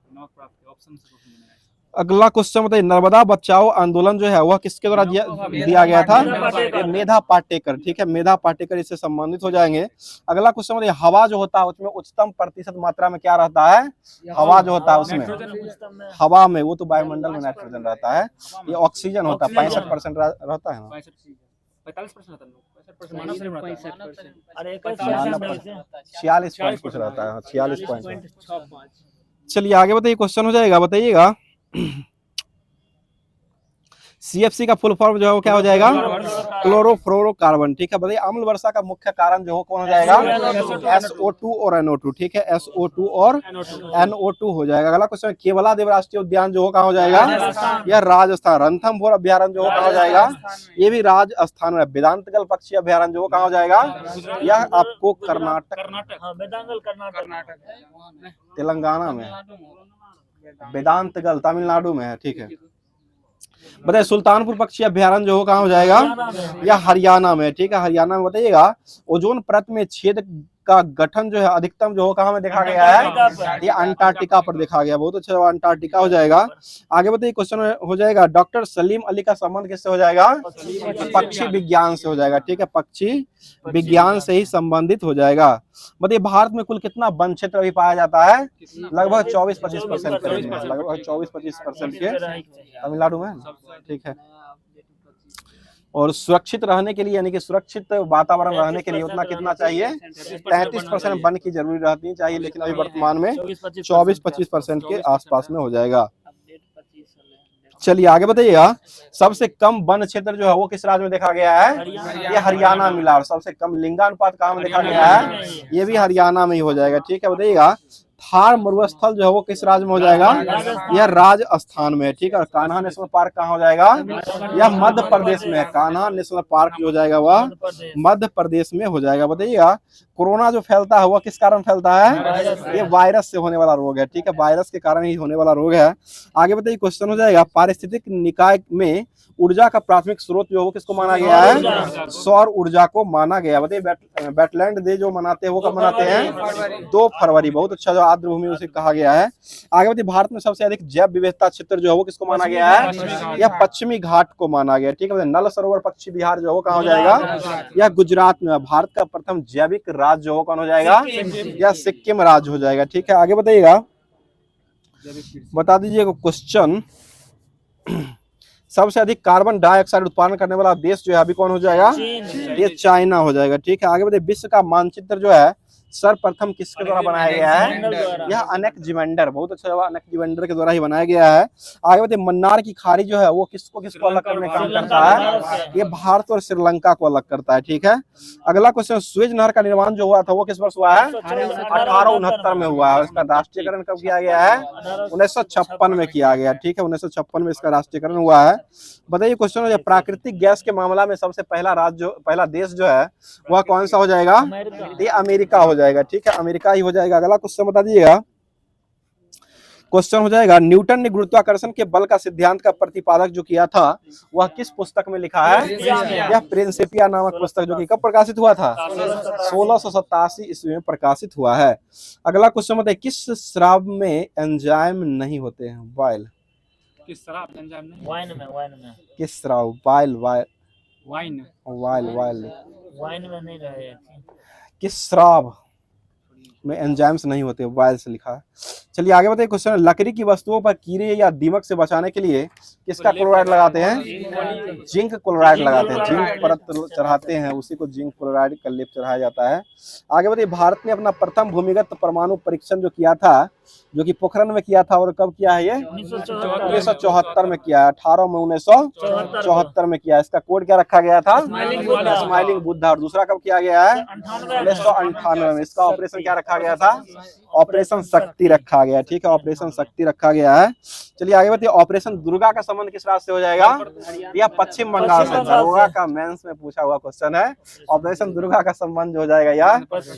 Speaker 1: अगला क्वेश्चन बताइए नर्मदा बचाओ आंदोलन जो है वह किसके द्वारा दिया गया था? ये मेधा पाटेकर, ठीक है, मेधा पाटेकर इससे संबंधित हो जाएंगे। अगला क्वेश्चन बताइए हवा जो होता है उसमें उच्चतम प्रतिशत मात्रा में क्या रहता है? हवा जो होता है उसमें, हवा में, वो तो वायुमंडल में नाइट्रोजन रहता है, ये ऑक्सीजन होता है 65% रहता है ना, 46 कुछ रहता है, 46। चलिए आगे बताइए, क्वेश्चन हो जाएगा बताइएगा CFC का फुल फॉर्म जो है वो क्या हो जाएगा? क्लोरोफ्लोरोकार्बन, ठीक है। बताइए अम्ल वर्षा का मुख्य कारण जो हो कौन हो जाएगा? SO2 और NO2, ठीक है, SO2 और NO2 हो जाएगा। अगला क्वेश्चन केवलादेव राष्ट्रीय उद्यान जो हो कहाँ हो जाएगा? यह राजस्थान। रणथंभौर अभ्यारण्य जो हो कहाँ हो जाएगा? ये भी राजस्थान में। वेदांतगल पक्षी अभ्यारण्य जो हो कहाँ हो जाएगा? यह आपको कर्नाटक, तेलंगाना में। वेदांतगल तमिलनाडु में है, ठीक है। बताइए सुल्तानपुर पक्षी अभ्यारण्य जो हो कहाँ हो जाएगा? या हरियाणा में, ठीक है, हरियाणा में। बताइएगा ओजोन परत में छेद का गठन जो है अधिकतम जो हो कहाँ में देखा गया है? ये अंटार्कटिका पर देखा गया। बहुत अच्छा, अंटार्कटिका हो जाएगा। आगे बताइए, क्वेश्चन हो जाएगा डॉक्टर सलीम अली का संबंध किससे हो जाएगा? पक्षी विज्ञान से हो जाएगा, ठीक है, पक्षी विज्ञान से ही संबंधित हो जाएगा। बताइए भारत में कुल कितना वन क्षेत्र अभी पाया जाता है? लगभग 24-25% लगभग 24-25% के तमिलनाडु में, ठीक है। और सुरक्षित रहने के लिए, यानी कि सुरक्षित वातावरण रहने के लिए उतना कितना चाहिए? 33% वन की जरूरी रहनी चाहिए, लेकिन अभी वर्तमान में 24-25% के आसपास में हो जाएगा। चलिए आगे बताइएगा सबसे कम वन क्षेत्र जो है वो किस राज्य में देखा गया है? ये हरियाणा मिला। और सबसे कम लिंगानुपात कहाँ में देखा गया है? ये भी हरियाणा में ही हो जाएगा, ठीक है। बताइएगा थार मरुस्थल जो है वो किस राज्य में हो जाएगा? यह राजस्थान में है, ठीक है। और कान्हा नेशनल पार्क कहाँ हो जाएगा? यह मध्य प्रदेश में है। कान्हा नेशनल पार्क जो हो जाएगा वह मध्य प्रदेश में हो जाएगा। बताइएगा कोरोना जो फैलता है वह किस कारण फैलता है? ये वायरस से होने वाला रोग है, ठीक है, वायरस के कारण ही होने वाला रोग है। आगे बताइए क्वेश्चन हो जाएगा पारिस्थितिक निकाय में ऊर्जा का प्राथमिक स्रोत जो है वो किसको माना गया है? सौर ऊर्जा को माना गया। बताइए वेटलैंड डे जो मनाते हैं वो कब मनाते हैं? 2 फरवरी। बहुत अच्छा, जो आर्द्र भूमि उसे कहा गया है। आगे बताइए भारत में सबसे अधिक जैव विविधता क्षेत्र जो है वो किसको माना गया है? यह पश्चिमी घाट को माना गया, ठीक है। नल सरोवर पक्षी विहार जो है वो कहाँ हो जाएगा? यह गुजरात में। भारत का प्रथम जैविक राज्य जो कौन हो जाएगा? यह सिक्किम राज्य हो जाएगा, ठीक है। आगे बताइएगा, बता दीजिएगा क्वेश्चन सबसे अधिक कार्बन डाइऑक्साइड उत्पादन करने वाला देश जो है अभी कौन हो जाएगा? ये चाइना हो जाएगा, ठीक है। आगे बताइए विश्व का मानचित्र जो है सर्वप्रथम किसके द्वारा बनाया गया है? यह अनेक्जिमेंडर। बहुत अच्छा जवाब, अनेक्जिमेंडर के द्वारा ही बनाया गया है। आगे बताइए मन्नार की खाड़ी जो है वो किसको अलग करने का काम करता है? ये भारत और श्रीलंका को अलग करता है, ठीक है। अगला क्वेश्चन, सुएज नहर का निर्माण जो हुआ था वो किस वर्ष हुआ है? 1869 में हुआ है। इसका राष्ट्रीयकरण कब किया गया है? 1956 में किया गया, ठीक है। 1956 में इसका राष्ट्रीयकरण हुआ है। बताइए क्वेश्चन हो, प्राकृतिक गैस के मामला में सबसे पहला देश जो है वह कौन सा हो जाएगा? ये अमेरिका हो जाएगा, ठीक है, अमेरिका ही हो जाएगा। अगला क्वेश्चन बता दीजिएगा, क्वेश्चन हो जाएगा न्यूटन ने गुरुत्वाकर्षण के बल का सिद्धांत का प्रतिपादक जो किया था वह किस पुस्तक में लिखा है? यह प्रिंसिपिया नामक पुस्तक, जो कि कब प्रकाशित हुआ था? 1687 ईस्वी में प्रकाशित हुआ है। अगला क्वेश्चन बताइए किस शराब में एंजाइम नहीं होते हैं? वाइल।
Speaker 2: किस शराब एंजाइम नहीं?
Speaker 3: वाइन में
Speaker 1: किस शराब? While while
Speaker 2: wine
Speaker 1: while while
Speaker 3: wine में नहीं रहे।
Speaker 1: किस शराब में एंजाइम्स नहीं होते? वाइल से लिखा है। चलिए आगे बताइए क्वेश्चन, लकड़ी की वस्तुओं पर कीड़े या दीमक से बचाने के लिए किसका क्लोराइड लगाते हैं? जिंक क्लोराइड लगाते हैं। जिंक परत चढ़ाते हैं, उसी को जिंक क्लोराइड का लेप चढ़ाया जाता है। आगे बताइए भारत ने अपना प्रथम भूमिगत परमाणु परीक्षण जो किया था, जो कि पोखरण में किया था, और कब किया है? ये 1974 में किया है। 18 में 1974 में किया है। इसका कोड क्या रखा गया था? स्माइलिंग बुद्धा। और दूसरा कब किया गया है? 1998 में। इसका ऑपरेशन क्या रखा गया था? ऑपरेशन शक्ति रखा गया, ठीक है, ऑपरेशन शक्ति रखा गया है। चलिए आगे बताइए ऑपरेशन दुर्गा का संबंध किस राज्य से हो जाएगा? यह पश्चिम बंगाल से। दरोगा का मेंस में पूछा हुआ क्वेश्चन है। ऑपरेशन दुर्गा का संबंध हो जाएगा या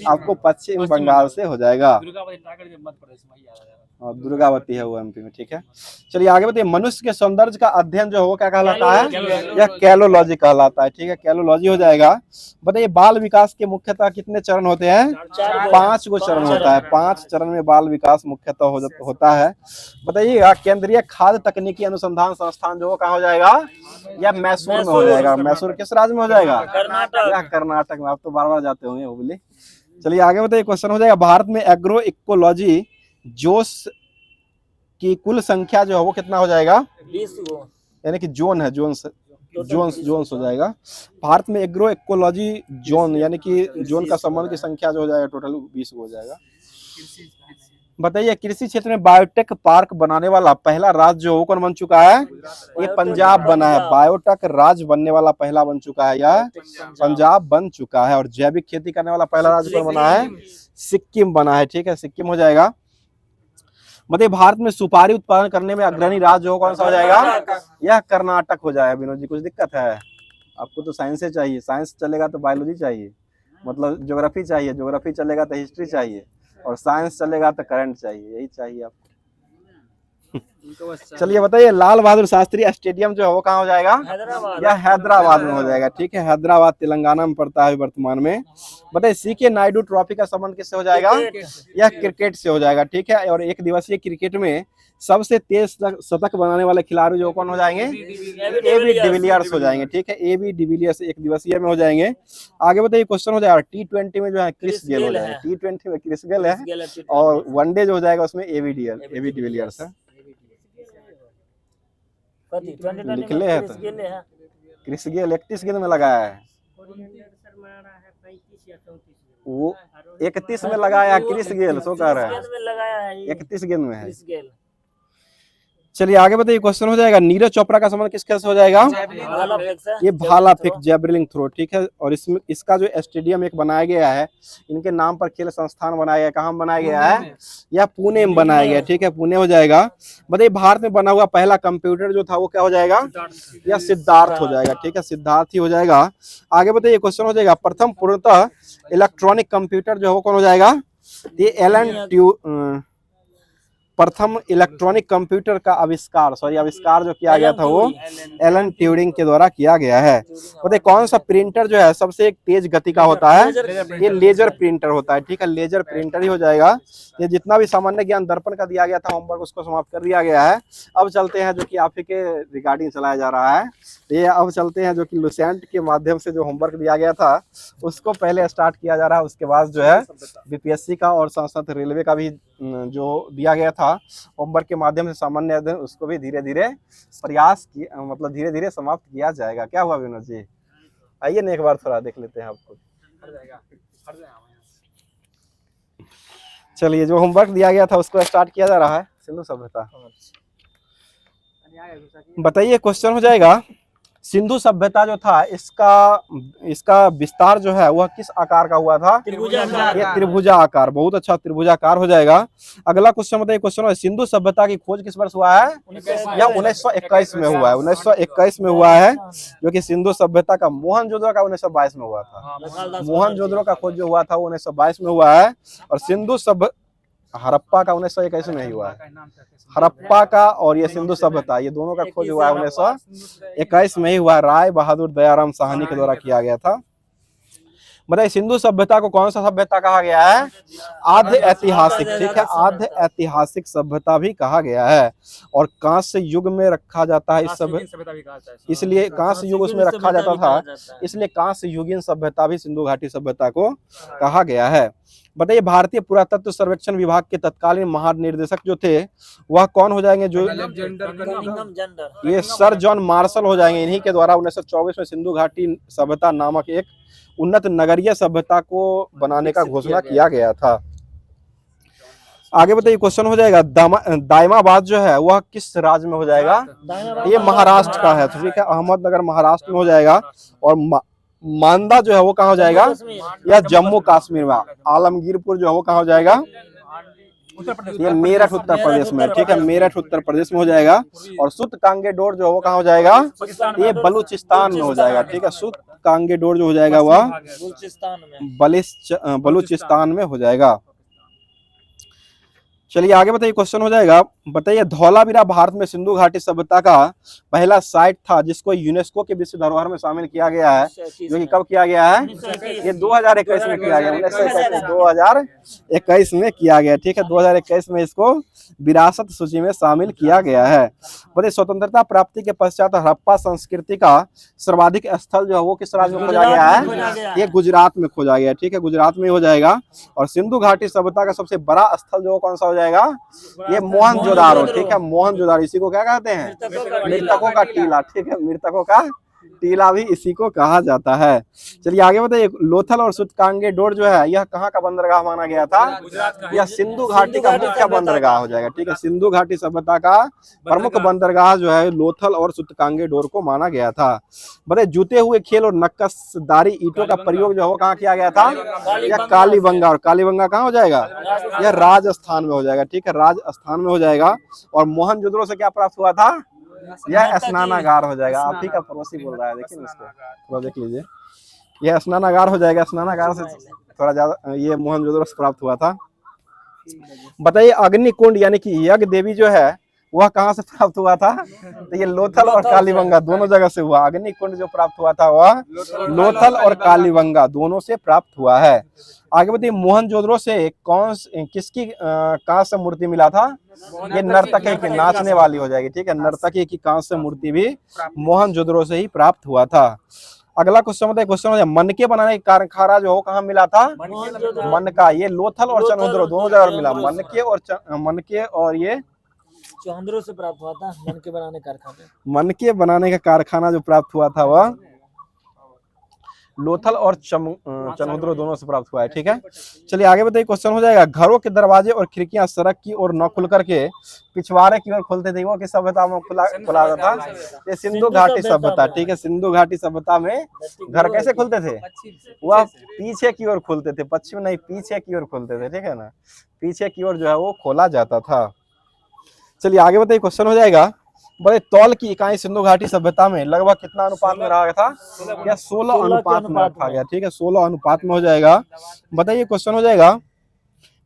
Speaker 1: आपको पश्चिम बंगाल से हो जाएगा। और दुर्गावती है वो एमपी में, ठीक है। चलिए आगे बताइए मनुष्य के सौंदर्य का अध्ययन जो है वो क्या कहलाता है? यह कैलोलॉजी कहलाता है, ठीक है, कैलोलॉजी हो जाएगा। बताइए बाल विकास के मुख्यतः कितने चरण होते हैं? 5 गो चरण होता है। 5 चरण में बाल विकास मुख्यतः होता है। बताइएगा केंद्रीय खाद्य तकनीकी अनुसंधान संस्थान जो कहाँ हो जाएगा? यह मैसूर में हो जाएगा। मैसूर किस राज्य में हो जाएगा? यह कर्नाटक में। आप तो बार बार जाते होंगे हुबली। चलिए आगे बताइए क्वेश्चन हो जाएगा भारत में एग्रो इकोलॉजी जोस की कुल संख्या जो है वो कितना हो जाएगा?
Speaker 3: 20 गो,
Speaker 1: यानी कि जोन है, जोन्स हो जाएगा। भारत में एग्रो इकोलॉजी जोन यानी कि जोन का संबंध की संख्या जो हो जाएगा टोटल 20 हो जाएगा। बताइए कृषि क्षेत्र में बायोटेक पार्क बनाने वाला पहला राज्य जो कौन बन चुका है? ये पंजाब बना है। बायोटेक राज्य बनने वाला पहला बन चुका है, यह पंजाब बन चुका है। और जैविक खेती करने वाला पहला राज्य कौन बना है? सिक्किम बना है, ठीक है, सिक्किम हो जाएगा। मतलब भारत में सुपारी उत्पादन करने में अग्रणी राज्य हो कौन सा हो जाएगा? यह कर्नाटक हो जाएगा। विनोद जी कुछ दिक्कत है? आपको तो साइंस चाहिए, साइंस चलेगा तो बायोलॉजी चाहिए, मतलब ज्योग्राफी चाहिए, ज्योग्राफी चलेगा तो हिस्ट्री चाहिए, और साइंस चलेगा तो करंट चाहिए, यही चाहिए आपको। चलिए बताइए लाल बहादुर शास्त्री स्टेडियम जो है वो कहाँ हो जाएगा? यह हैदराबाद में हो जाएगा, ठीक है, हैदराबाद तेलंगाना में पड़ता है वर्तमान में। बताइए सीके नायडू ट्रॉफी का संबंध किससे हो जाएगा? यह क्रिकेट से हो जाएगा, ठीक है। और एक दिवसीय क्रिकेट में सबसे तेज शतक बनाने वाले खिलाड़ी जो कौन हो जाएंगे? एबी डिविलियर्स हो जाएंगे, ठीक है, एबी डिविलियर्स एक दिवसीय में हो जाएंगे। आगे बताइए क्वेश्चन हो जाएगा T20 में जो है क्रिस गेल हो जाएगा। T20 में क्रिस गेल है, और वनडे जो हो जाएगा उसमें एबी डिविलियर्स है। निकले है तो क्रिस गेल 31 गेंद में लगाया है, वो 31 में लगाया क्रिस गेल, सो कह रहा है 31 गेंद में है। चलिए आगे बताइए, क्वेश्चन हो जाएगा नीरज चोपड़ा का संबंध किसके से हो जाएगा?
Speaker 3: भाला फेंक से
Speaker 1: ये भाला फेंक जैवलिन थ्रो, ठीक है। और इसमें इसका जो स्टेडियम एक बनाया गया है, इनके नाम पर खेल संस्थान बनाया गया, कहाँ बनाया गया है? या पुणे में बनाया गया, ठीक है, पुणे हो जाएगा। बताइए भारत में बना हुआ पहला कंप्यूटर जो था वो क्या हो जाएगा? या सिद्धार्थ हो जाएगा, ठीक है, सिद्धार्थ ही हो जाएगा। आगे बताइए, क्वेश्चन हो जाएगा प्रथम पूर्णतः इलेक्ट्रॉनिक कंप्यूटर जो है वो कौन हो जाएगा? ये प्रथम इलेक्ट्रॉनिक कंप्यूटर का आविष्कार जो किया गया था वो एलन ट्यूरिंग के द्वारा किया गया है। बताइए कौन सा प्रिंटर जो है सबसे तेज गति का होता है? ये लेजर प्रिंटर होता है, ठीक है, लेजर प्रिंटर ही हो जाएगा। ये जितना भी सामान्य ज्ञान दर्पण का दिया गया था होमवर्क उसको समाप्त कर दिया गया है। अब चलते हैं जो कि आप ही के रिगार्डिंग चलाया जा रहा है, ये अब चलते हैं जो कि लुसेंट के माध्यम से जो होमवर्क दिया गया था उसको पहले स्टार्ट किया जा रहा है, उसके बाद जो है बीपीएससी का और साथ साथ रेलवे का भी जो दिया गया था होमवर्क के माध्यम से सामान्य अध्ययन उसको भी धीरे धीरे प्रयास की मतलब धीरे धीरे समाप्त किया जाएगा। क्या हुआ विनोद जी? आइए ना एक बार थोड़ा देख लेते हैं आपको। चलिए जो होमवर्क दिया गया था उसको स्टार्ट किया जा रहा है। सिंधु सभ्यता बताइए, क्वेश्चन हो जाएगा सिंधु सभ्यता जो था इसका विस्तार जो है वह किस आकार का हुआ था? ये त्रिभुजा आकार, बहुत अच्छा, त्रिभुजाकार हो जाएगा। अगला क्वेश्चन बताइए, क्वेश्चन है सिंधु सभ्यता की खोज किस वर्ष हुआ है? या 1921 में हुआ है, 1921 में हुआ है, जो कि सिंधु सभ्यता का मोहनजोदड़ो का 1922 में हुआ था। मोहनजोदड़ो का खोज जो हुआ था वो 1922 में हुआ है। और सिंधु सभ्य हड़प्पा का 1921 में ही हुआ है। हड़प्पा का और ये सिंधु सभ्यता ये दोनों का खोज हुआ है 1921 में ही हुआ। राय बहादुर दयाराम साहनी के द्वारा किया गया था। बताइए सिंधु सभ्यता को कौन सा सभ्यता कहा गया है? आद्य ऐतिहासिक, ठीक है, आद्य ऐतिहासिक सभ्यता भी कहा गया है। और कांस्य युग में रखा जाता है इस सभ्यता, इसलिए कांस्य युग उसमें रखा जाता था, इसलिए कांस्य युगीन सभ्यता भी सिंधु घाटी सभ्यता को कहा गया है। बताइए भारतीय पुरातत्व सर्वेक्षण विभाग के तत्कालीन महानिर्देशक जो थे वह कौन हो जाएंगे? जो ये सर जॉन मार्शल हो जाएंगे। इन्हीं के द्वारा 1924 में सिंधु घाटी सभ्यता नामक एक उन्नत नगरीय सभ्यता को बनाने का घोषणा किया गया था। आगे बताइए, क्वेश्चन हो जाएगा दायमाबाद जो है वह किस राज्य में हो जाएगा? ये महाराष्ट्र का है, ठीक है, अहमदनगर महाराष्ट्र में हो जाएगा। और मांदा जो है वो कहाँ हो जाएगा? या जम्मू कश्मीर में। आलमगीरपुर जो है वो कहाँ हो जाएगा? ये मेरठ उत्तर प्रदेश में, ठीक है, मेरठ उत्तर प्रदेश में हो जाएगा। और सुत कांगेडोर जो है वो कहाँ हो जाएगा? ये बलूचिस्तान में हो जाएगा, ठीक है, सुत कांगेडोर जो हो जाएगा वह बलूचिस्तान में हो जाएगा। चलिए आगे बताइए, क्वेश्चन हो जाएगा बताइए धौलावीरा भारत में सिंधु घाटी सभ्यता का पहला साइट था जिसको यूनेस्को के विश्व धरोहर में शामिल किया गया है, जो कि कब किया गया है? ये 2021 में किया गया, 2021 में किया गया, ठीक है, 2021 में इसको विरासत सूची में शामिल किया गया है। बताइए स्वतंत्रता प्राप्ति के पश्चात हड़प्पा संस्कृति का सर्वाधिक स्थल जो है वो किस राज्य में खोजा गया है? ये गुजरात में खोजा गया, ठीक है, गुजरात में हो जाएगा। और सिंधु घाटी सभ्यता का सबसे बड़ा स्थल जो कौन सा हो जाएगा? ये मोहनजोदारो, ठीक है, मोहनजोदारो, इसी को क्या कहते हैं? मृतकों का टीला, ठीक है, मृतकों का टीला भी इसी को कहा जाता है। चलिए आगे बताइए लोथल और सुतकांगेडोर जो है यह कहाँ का बंदरगाह माना गया था? यह सिंधु घाटी का मुख्य बंदरगाह हो जाएगा, ठीक है, सिंधु घाटी सभ्यता का प्रमुख बंदरगाह जो है लोथल और सुतकांगेडोर को माना गया था। बताइए जूते हुए खेल और नक्काशदारी ईंटों का प्रयोग जो है वो कहाँ किया गया था? यह कालीबंगा, और कालीबंगा कहाँ हो जाएगा? यह राजस्थान में हो जाएगा, ठीक है, राजस्थान में हो जाएगा। और मोहनजोदड़ो से क्या प्राप्त हुआ था? यह स्नानागार हो जाएगा। आप ही का पड़ोसी बोल रहा है, देखिए इसको थोड़ा देख लीजिए, यह स्नानागार हो जाएगा। स्नानागार से थोड़ा ज्यादा ये मोहनजोदड़ो से प्राप्त हुआ था। बताइए अग्निकुंड यानी कि यज्ञ देवी जो है वह कहाँ से प्राप्त हुआ था? तो ये लोथल और कालीबंगा दोनों जगह से हुआ। अग्निकुंड जो प्राप्त हुआ था वह लोथल और कालीबंगा दोनों से प्राप्त हुआ है। आगे बताइए मोहनजोदड़ो से किसकी कांस्य मूर्ति मिला था? ये नर्तकी की, नाचने वाली हो जाएगी, ठीक है, नर्तकी की कांस्य मूर्ति भी मोहनजोदड़ो से ही प्राप्त हुआ था। अगला क्वेश्चन बताइए, क्वेश्चन हो जाए मनके बनाने का कारखाना जो हो कहाँ मिला था? मनका, ये लोथल और चंद्रोदरो दोनों जगह मिला। मनके और ये
Speaker 3: चौहंदरों से प्राप्त हुआ था। मनके बनाने कारखाना,
Speaker 1: मनके बनाने का कारखाना जो प्राप्त हुआ था वह लोथल और चनोद्रो दोनों से प्राप्त हुआ है। ठीक है, चलिए आगे बताइए। क्वेश्चन हो जाएगा, घरों के दरवाजे और खिड़कियां सड़क की ओर न खुल करके पिछवाड़े की ओर खोलते थे, वो किस सभ्यता में खुला था? ये सिंधु घाटी सभ्यता। ठीक है, सिंधु घाटी सभ्यता में घर कैसे खुलते थे? वह पीछे की ओर खुलते थे, पश्चिम नहीं, पीछे की ओर खुलते थे। ठीक है ना, पीछे की ओर जो है वो खोला जाता था। चलिए आगे बताइए। क्वेश्चन हो जाएगा, बड़े तौल की इकाई सिंधु घाटी सभ्यता में लगभग कितना अनुपात में रहा था? या 16 अनुपात में रखा गया। ठीक है, 16 अनुपात में हो जाएगा। बताइए। क्वेश्चन हो जाएगा,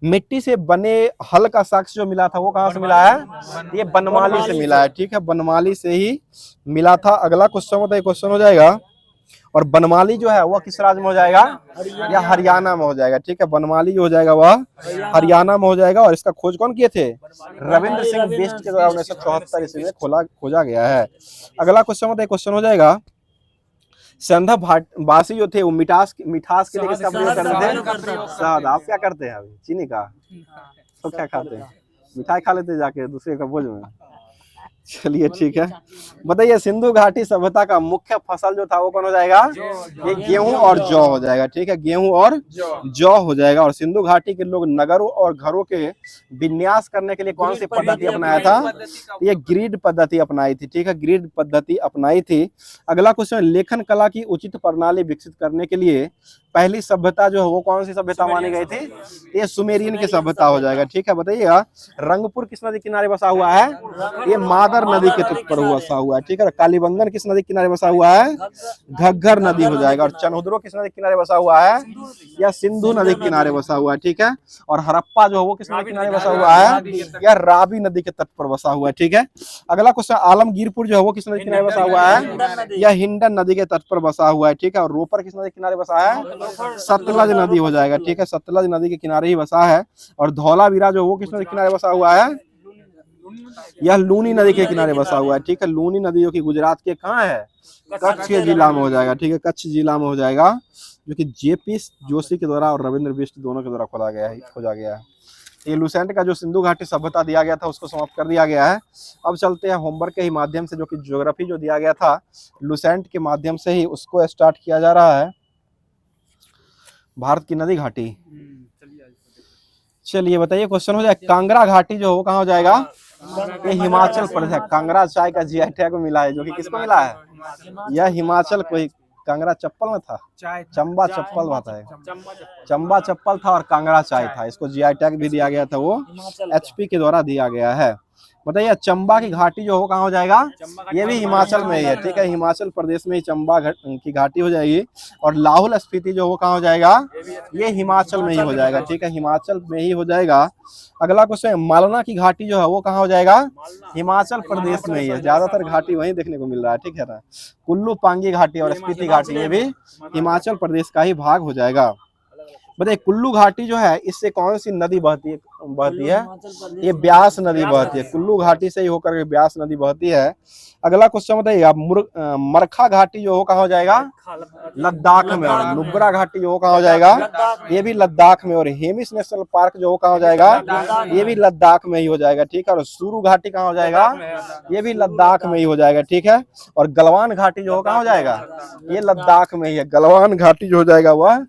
Speaker 1: मिट्टी से बने हल का साक्ष्य जो मिला था वो कहाँ से मिला है? ये बनमाली से मिला है। ठीक है, बनमाली से ही मिला था। अगला क्वेश्चन बताइए। क्वेश्चन हो जाएगा, और बनमाली जो है वह किस राज्य में हो जाएगा? या हरियाणा में हो जाएगा। ठीक है, बनमाली जो हो जाएगा वह हरियाणा में हो जाएगा। और इसका खोज कौन किए थे? रविंद्र सिंह बिष्ट के द्वारा 1974 ईस्वी में खोजा गया है। अगला क्वेश्चन बताइए। क्वेश्चन हो जाएगा, संधा वासी जो थे वो मिठास के लिए किसका प्रयोग करते थे? शहद। आप क्या करते हैं अभी? चीनी का। तो क्या खाते हैं? मिठाई खा लेते जाके दूसरे का भोज में। चलिए ठीक है, बताइए। सिंधु घाटी सभ्यता का मुख्य फसल जो था वो कौन हो जाएगा? ये गेहूं और जौ हो जाएगा। ठीक है, गेहूं और जौ हो जाएगा। और सिंधु घाटी के लोग नगरों और घरों के विन्यास करने के लिए कौन सी पद्धति अपनाया था? ये ग्रिड पद्धति अपनाई थी। ठीक है, ग्रिड पद्धति अपनाई थी। अगला क्वेश्चन, लेखन कला की उचित प्रणाली विकसित करने के लिए पहली सभ्यता जो है वो कौन सी सभ्यता मानी गई थी? ये सुमेरियन की सभ्यता हो जाएगा। ठीक है, बताइएगा। रंगपुर किस नदी किनारे बसा हुआ है? ये मादर नदी के तट पर बसा हुआ है। ठीक है, कालीबंगन किस नदी किनारे बसा हुआ है? घग्गर नदी हो जाएगा। और चनोद्रो किस नदी किनारे बसा हुआ है? या सिंधु नदी किनारे बसा हुआ है। ठीक है, और हड़प्पा जो है वो किस नदी किनारे बसा हुआ है? या रावी नदी के तट पर बसा हुआ है। ठीक है, अगला क्वेश्चन, आलमगीरपुर जो है वो किस नदी किनारे बसा हुआ है? या हिंडन नदी के तट पर बसा हुआ है। ठीक है, और रोपर किस नदी किनारे बसा है? सतलज नदी हो जाएगा। ठीक है, सतलज नदी के किनारे ही बसा है। और धौलावीरा जो वो किस नदी के किनारे बसा हुआ है? यह लूनी नदी के किनारे बसा हुआ है। ठीक है, लूनी नदी जो कि गुजरात के कहाँ है? कच्छ के जिला में हो जाएगा। ठीक है, कच्छ जिला में हो जाएगा, जो कि जेपी जोशी के द्वारा और रविंद्र बिष्ट दोनों के द्वारा खोजा गया है। ये लुसेंट का जो सिंधु घाटी सभ्यता दिया गया था उसको समाप्त कर दिया गया है। अब चलते हैं होमवर्क के ही माध्यम से, जो कि ज्योग्राफी जो दिया गया था लुसेंट के माध्यम से ही उसको स्टार्ट किया जा रहा है। भारत की नदी घाटी। चलिए बताइए। क्वेश्चन हो जाए, कांगड़ा घाटी जो हो कहाँ हो जाएगा? ये हिमाचल प्रदेश है। कांगड़ा चाय का जीआई टैग मिला है, जो कि किसको मिला है? यह हिमाचल को ही। कांगड़ा चप्पल में था, चंबा चप्पल बात है। चंबा चप्पल था और कांगड़ा चाय था। इसको जीआई टैग भी दिया गया था, वो एचपी के द्वारा दिया गया है। बताइए। चंबा की घाटी जो हो कहाँ हो जाएगा? ये भी हिमाचल में ही है। ठीक है, हिमाचल प्रदेश में ही चंबा की घाटी हो जाएगी। और लाहौल स्पीति जो हो कहाँ हो जाएगा? ये हिमाचल में ही हो जाएगा। ठीक है, हिमाचल में ही हो जाएगा। अगला क्वेश्चन, मालना की घाटी जो है वो कहाँ हो जाएगा? हिमाचल प्रदेश में ही है। ज्यादातर घाटी वहीं देखने को मिल रहा है। ठीक है ना, कुल्लू पांगी घाटी और स्पीति घाटी ये भी हिमाचल प्रदेश का ही भाग हो जाएगा। बताइए। कुल्लू घाटी जो है इससे कौन सी नदी बहती है? ये ब्यास नदी बहती है। कुल्लू घाटी से ही होकर के ब्यास नदी बहती है। अगला क्वेश्चन बताइए। मरखा घाटी जो हो कहाँ हो जाएगा? लद्दाख में। और नुब्रा घाटी जो हो कहाँ हो जाएगा? ये भी लद्दाख में। और हेमिस नेशनल पार्क जो हो कहाँ हो जाएगा? ये भी लद्दाख में ही हो जाएगा। ठीक है, और सुरू घाटी कहाँ हो जाएगा? ये भी लद्दाख में ही हो जाएगा। ठीक है, और गलवान घाटी जो हो कहाँ हो जाएगा? ये लद्दाख में ही है। गलवान घाटी जो हो जाएगा वह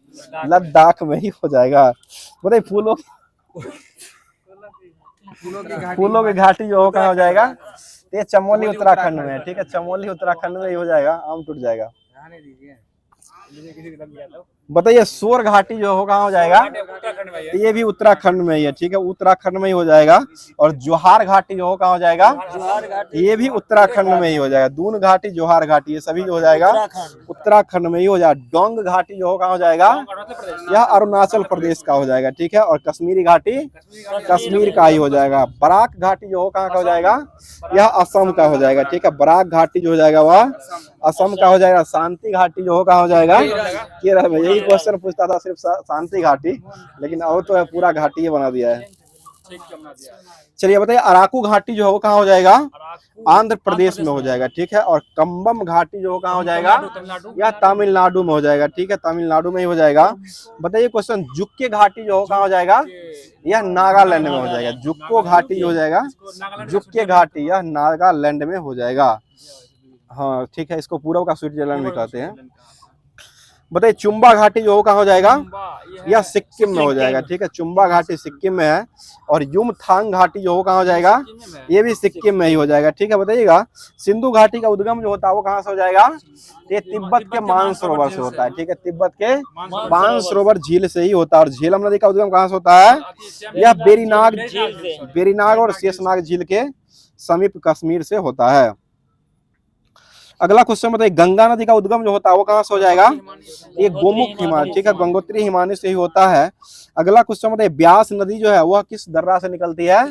Speaker 1: लद्दाख में ही हो जाएगा। बताइए। फूलों की घाटी जो हो कहाँ हो जाएगा? ये चमोली उत्तराखंड में है। ठीक है, चमोली उत्तराखंड में ही हो जाएगा। आम टूट जाएगा। बताइए। सोर घाटी जो हो कहाँ हो जाएगा? ये भी उत्तराखंड में ही है। ठीक है, उत्तराखंड में ही हो जाएगा। और जोहार घाटी जो हो कहाँ हो जाएगा? ये भी उत्तराखंड में ही हो जाएगा। दून घाटी, जोहार घाटी, ये सभी जो हो जाएगा उत्तराखंड में ही हो जाएगा। डोंग घाटी जो हो कहाँ हो जाएगा? यह अरुणाचल प्रदेश का हो जाएगा। ठीक है, और कश्मीरी घाटी कश्मीर का ही हो जाएगा। बराक घाटी जो हो कहाँ का हो जाएगा? यह असम का हो जाएगा। ठीक है, बराक घाटी जो हो जाएगा वह असम का हो जाएगा। शांति घाटी जो हो कहाँ हो जाएगा? केरल में। यही क्वेश्चन पूछता था सिर्फ शांति घाटी, लेकिन अब तो पूरा घाटी ही बना दिया है। चलिए बताइए। अराकू घाटी जो है कहाँ हो जाएगा? आंध्र प्रदेश में हो जाएगा। ठीक है, और कंबम घाटी जो कहाँ हो जाएगा? या तमिलनाडु में हो जाएगा। ठीक है, तमिलनाडु में ही हो जाएगा। बताइए। क्वेश्चन, जुक्के घाटी जो कहाँ हो जाएगा? यह नागालैंड में हो जाएगा। जुक्को घाटी हो जाएगा, जुक्के घाटी यह नागालैंड में हो जाएगा। हाँ ठीक है, इसको पूर्व का स्विट्जरलैंड भी कहते हैं। बताइए चुम्बा घाटी जो हो कहाँ हो जाएगा,
Speaker 2: ये है
Speaker 1: यह सिक्किम में हो जाएगा, ठीक है। चुम्बा घाटी सिक्किम में है। और युमथांग घाटी जो हो कहाँ हो जाएगा,
Speaker 2: सिक्किम में है।
Speaker 1: ये भी सिक्किम में ही हो जाएगा, ठीक है। बताइएगा सिंधु घाटी का उद्गम जो होता है वो कहाँ से हो जाएगा, ये तिब्बत के मानसरोवर से होता है, ठीक है। तिब्बत के मानसरोवर झील से ही होता है। और झेलम नदी का उद्गम कहाँ से होता है, यह बेरीनाग और शेषनाग झील के समीप कश्मीर से होता है। अगला क्वेश्चन बताइए गंगा नदी का उद्गम जो होता है वो कहाँ से हो जाएगा, ये गोमुख हिमालय, ठीक है, गंगोत्री हिमालय से ही होता है। अगला क्वेश्चन बताइए ब्यास नदी जो है वह किस दर्रा से निकलती है,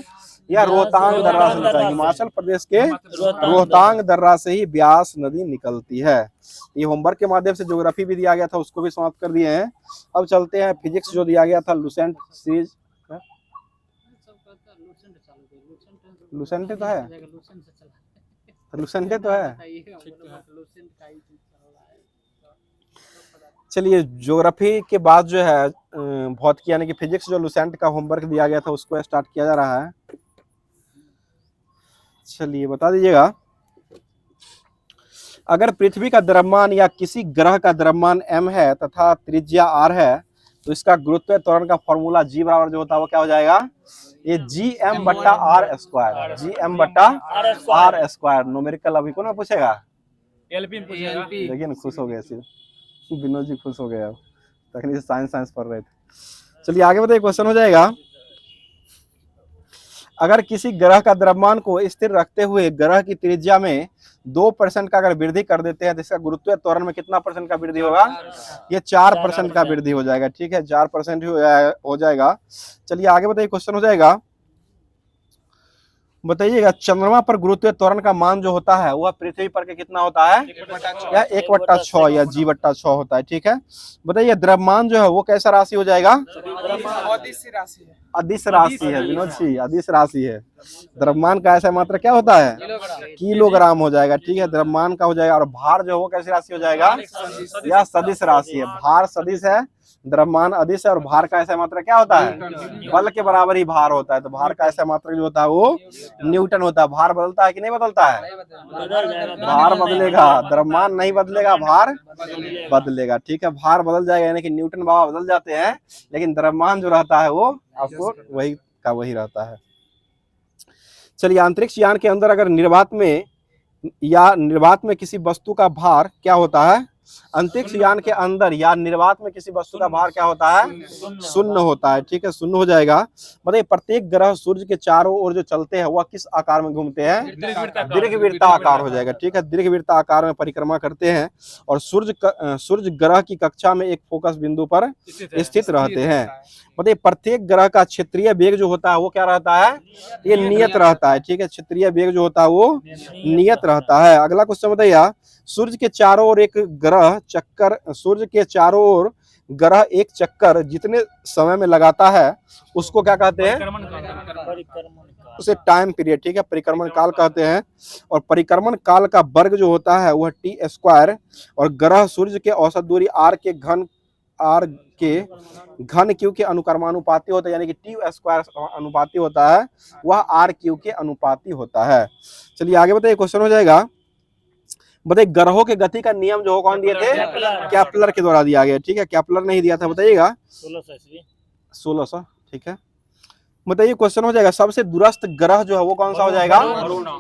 Speaker 1: यह रोहतांग दर्रा से निकलती है। हिमाचल प्रदेश के रोहतांग दर्रा से ही ब्यास नदी निकलती है। ये होमवर्क के माध्यम से ज्योग्राफी भी दिया गया था, उसको भी समाप्त कर दिए हैं। अब चलते हैं फिजिक्स जो दिया गया था लुसेंट सीरीज। लुसेंट तो है, लुसेंट तो है। चलिए ज्योग्राफी के बाद जो है भौतिकी यानी कि फिजिक्स जो लुसेंट का होमवर्क दिया गया था उसको स्टार्ट किया जा रहा है। चलिए बता दीजिएगा अगर पृथ्वी का द्रव्यमान या किसी ग्रह का द्रव्यमान m है तथा त्रिज्या r है तो इसका गुरुत्व त्वरण का फॉर्मूला g बराबर जो होता है वो क्या हो जाएगा, ये gm बट्टा r स्क्वायर, gm बट्टा r स्क्वायर। न्यूमेरिकल अभी कौन पूछेगा,
Speaker 2: एलपी में पूछेगा।
Speaker 1: देखिए ना खुश हो गए सिर्फ विनोद जी, खुश हो गए। अब तकनीक साइंस पढ़ रहे थे। चलिए आगे बताइए क्वेश्चन हो जाएगा अगर किसी ग्रह का द्रव्यमान को स्थिर रखते हुए ग्रह की त्रिज्या में 2% का अगर वृद्धि कर देते हैं तो इसका गुरुत्व त्वरण में कितना % का वृद्धि होगा, ये 4% का वृद्धि हो जाएगा, ठीक है, 4% हो जाएगा। चलिए आगे बताइए क्वेश्चन हो जाएगा बताइएगा चंद्रमा पर गुरुत्व त्वरण का मान जो होता है वह पृथ्वी पर के कितना होता है, या 1/6 या g/6 होता है, ठीक है। बताइए द्रव्यमान जो है वो कैसा राशि हो जाएगा, अदिश राशि है विनोद जी, अदिश राशि है। द्रव्यमान का ऐसा मात्रा क्या होता है, किलोग्राम हो जाएगा, ठीक है, द्रव्यमान का हो जाएगा। और भार जो है वो कैसी राशि हो जाएगा, यह सदिश राशि है। भार सदिश है, द्रव्यमान अदिश है, और भार का ऐसा मात्रा क्या होता है, बल के बराबर ही भार होता है। तो भार का ऐसा मात्रा जो होता है वो न्यूटन होता है। भार बदलता है कि नहीं बदलता है, भार बदलेगा, द्रव्यमान नहीं बदलेगा, भार बदलेगा, ठीक है। भार बदल जाएगा यानी कि न्यूटन बाबा बदल जाते हैं, लेकिन द्रव्यमान जो रहता है वो आपको वही का वही रहता है। चलिए अंतरिक्ष यान के अंदर अगर निर्वात में किसी वस्तु का भार क्या होता है, अंतरिक्ष यान के अंदर या निर्वात में किसी वस्तु का भार क्या होता है, शून्य होता है, ठीक है, शून्य हो जाएगा। बताइए प्रत्येक ग्रह सूर्य के चारों ओर जो चलते हैं वह किस आकार में घूमते हैं, दीर्घवृत्त आकार हो जाएगा, ठीक है, दीर्घवृत्त आकार में परिक्रमा करते हैं। और सूर्य ग्रह की कक्षा में एक फोकस बिंदु पर स्थित रहते हैं। बताइए प्रत्येक ग्रह का क्षेत्रीय वेग जो होता है वो क्या रहता है, ये नियत रहता है, ठीक है, क्षेत्रीय वेग जो होता है वो नियत रहता है। अगला क्वेश्चन बताइए सूर्य के चारों ओर एक ग्रह चक्कर, सूर्य के चारों ओर ग्रह एक चक्कर जितने समय में लगाता है उसको क्या कहते हैं, उसे टाइम पीरियड, ठीक है, परिक्रमण काल कहते हैं। और परिक्रमण काल का वर्ग जो होता है वह t²। और ग्रह सूर्य के औसत दूरी r के घन क्यू के अनुक्रमानुपाती होता है, यानी कि t² अनुपाती होता है, वह r³ के अनुपाती होता है। चलिए आगे बताइए क्वेश्चन हो जाएगा बताइए ग्रहों के गति का नियम जो कौन दिए थे, केपलर के द्वारा दिया गया, ठीक है, केपलर नहीं दिया था। बताइएगा 1600, ठीक है। बताइए क्वेश्चन हो जाएगा सबसे दूरस्थ ग्रह जो है वो कौन सा हो जाएगा,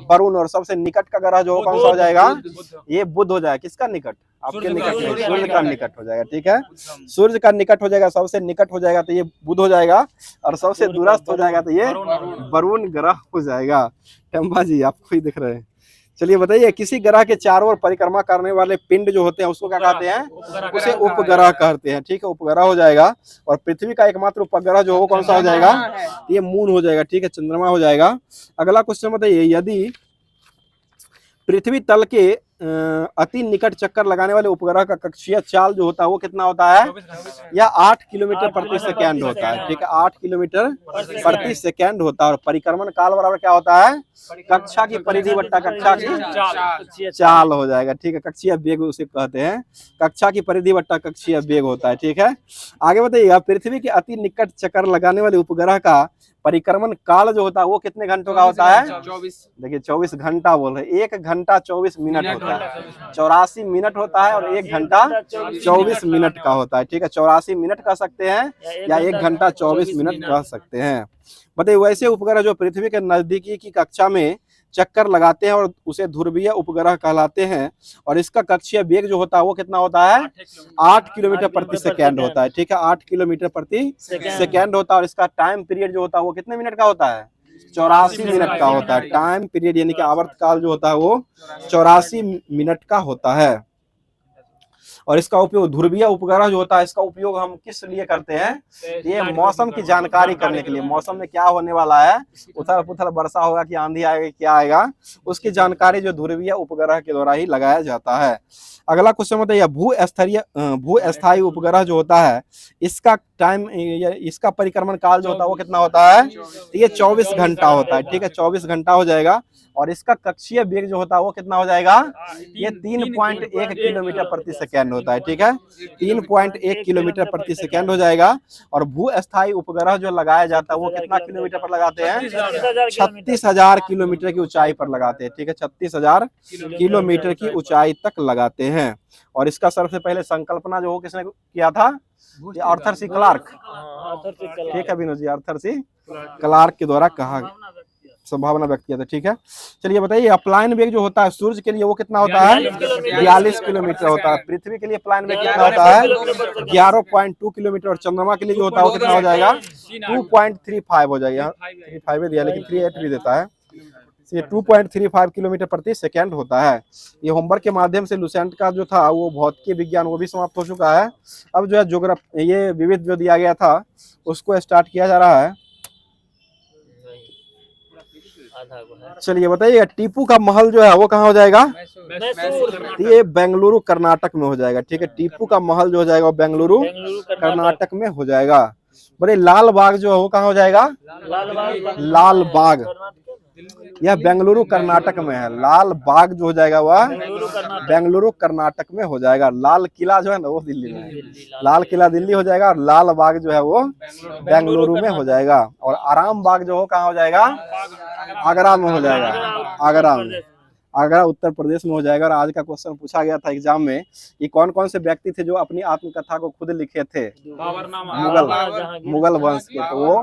Speaker 1: वरुण। और सबसे निकट का ग्रह जो कौन सा हो जाएगा, ये बुध हो जाएगा। किसका निकट, आपके निकट, सूर्य का निकट हो जाएगा, ठीक है, सूर्य का निकट हो जाएगा, सबसे निकट हो जाएगा तो ये बुध हो जाएगा, और सबसे दूरस्थ हो जाएगा तो ये वरुण ग्रह हो जाएगा। टम्बा जी आपको ही दिख रहे हैं। चलिए बताइए किसी ग्रह के चारों ओर परिक्रमा करने वाले पिंड जो होते हैं उसको क्या कहते हैं, उसे उपग्रह कहते हैं, ठीक है, उपग्रह हो जाएगा। और पृथ्वी का एकमात्र उपग्रह जो वो कौन सा हो जाएगा, ये मून हो जाएगा, ठीक है, चंद्रमा हो जाएगा। अगला क्वेश्चन बताइए यदि पृथ्वी तल के अति निकट चक्कर लगाने वाले उपग्रह का कक्षीय चाल जो होता है वो कितना होता है, यह 8 किलोमीटर प्रति सेकेंड होता है, ठीक है, 8 किलोमीटर प्रति सेकेंड होता है। और परिक्रमण काल बराबर क्या होता है, कक्षा की परिधि बट्टा कक्षा की चाल हो जाएगा, ठीक है, कक्षीय वेग उसे कहते हैं, कक्षा की परिधि बट्टा कक्षीय वेग होता है, ठीक है। आगे बताइएगा पृथ्वी के अति निकट चक्कर लगाने वाले उपग्रह का परिक्रमण काल जो होता है वो कितने घंटों का होता है?
Speaker 2: 24
Speaker 1: देखिए 24 घंटा बोल रहे हैं, 1 घंटा 24 मिनट होता है, 84 मिनट होता है, और 1 घंटा 24 मिनट का होता है। ठीक है, 84 मिनट कह सकते हैं या 1 घंटा 24 मिनट कह सकते हैं। बताइए वैसे उपग्रह जो पृथ्वी के नजदीकी की कक्षा में चक्कर लगाते हैं और उसे ध्रुवीय उपग्रह कहलाते हैं, और इसका कक्षीय वेग जो होता है वो कितना होता है? 8 किलोमीटर प्रति सेकेंड होता है। ठीक है, 8 किलोमीटर प्रति सेकेंड होता है, और इसका टाइम पीरियड जो होता है वो कितने मिनट का होता है? 84 मिनट का होता है। टाइम पीरियड यानी कि आवर्त काल जो होता है वो 84 मिनट का होता है। और इसका उपयोग ध्रुवीय उपग्रह जो होता है इसका उपयोग हम किस लिए करते हैं? ये मौसम की जानकारी करने के लिए, मौसम में क्या होने वाला है, उथल पुथल वर्षा होगा कि आंधी आएगा, क्या आएगा, उसकी जानकारी जो ध्रुवीय उपग्रह के द्वारा ही लगाया जाता है। अगला क्वेश्चन बताइए, भूस्थायी उपग्रह जो होता है इसका टाइम, इसका परिक्रमण काल जो होता है वो कितना होता है? ये 24 घंटा होता है। ठीक है, 24 घंटा हो जाएगा, और इसका कक्षीय वेग जो होता है वो कितना हो जाएगा? ये 3.1 किलोमीटर प्रति सेकेंड होता है। ठीक है, 3.1 किलोमीटर प्रति सेकेंड हो जाएगा। और भूस्थायी उपग्रह जो लगाया जाता है वो कितना किलोमीटर पर लगाते हैं? 36,000 किलोमीटर की ऊंचाई पर लगाते हैं। ठीक है, 36,000 किलोमीटर की ऊंचाई तक लगाते हैं। और इसका सबसे पहले संकल्पना जो किसने किया था? Arthur C Clarke. ठीक है Vinod ji, Arthur C Clarke के द्वारा कहा, संभावना व्यक्त किया था। ठीक है, चलिए बताइए अपलायन वेग जो होता है सूर्य के लिए वो कितना होता है? 42 किलोमीटर होता है। पृथ्वी के लिए अपलायन वेग कितना होता है? 11.2 किलोमीटर। और चंद्रमा के लिए जो होता है वो कितना हो जाएगा? 2.35 हो जाएगा। 35 दिया लेकिन 38 भी देता है। ये 2.35 किलोमीटर प्रति सेकेंड होता है। ये होमवर्क के माध्यम से लुसेंट का जो था वो भौतिकी विज्ञान वो भी समाप्त हो चुका है। अब जो है ज्योग्राफी, ये विविध जो दिया गया था उसको स्टार्ट किया जा रहा है। चलिए बताइए टीपू का महल जो है वो कहाँ हो जाएगा? ये बेंगलुरु कर्नाटक में हो जाएगा। ठीक है, टीपू का महल जो हो जाएगा वो बेंगलुरु कर्नाटक में हो जाएगा। बड़े लाल बाग जो है वो कहाँ हो जाएगा? लाल बाग, यह बेंगलुरु कर्नाटक में है। लाल बाग जो हो जाएगा वह बेंगलुरु कर्नाटक में हो जाएगा। लाल किला जो है ना वो दिल्ली में है। लाल किला दिल्ली हो जाएगा, और लाल बाग जो है वो बेंगलुरु में हो जाएगा। और आराम बाग जो हो कहाँ हो जाएगा? आगरा में हो जाएगा। आगरा में, आगरा उत्तर प्रदेश में हो जाएगा। और आज का क्वेश्चन पूछा गया था एग्जाम में कि कौन कौन से व्यक्ति थे जो अपनी आत्मकथा को खुद लिखे थे? मुगल वंश के, तो वो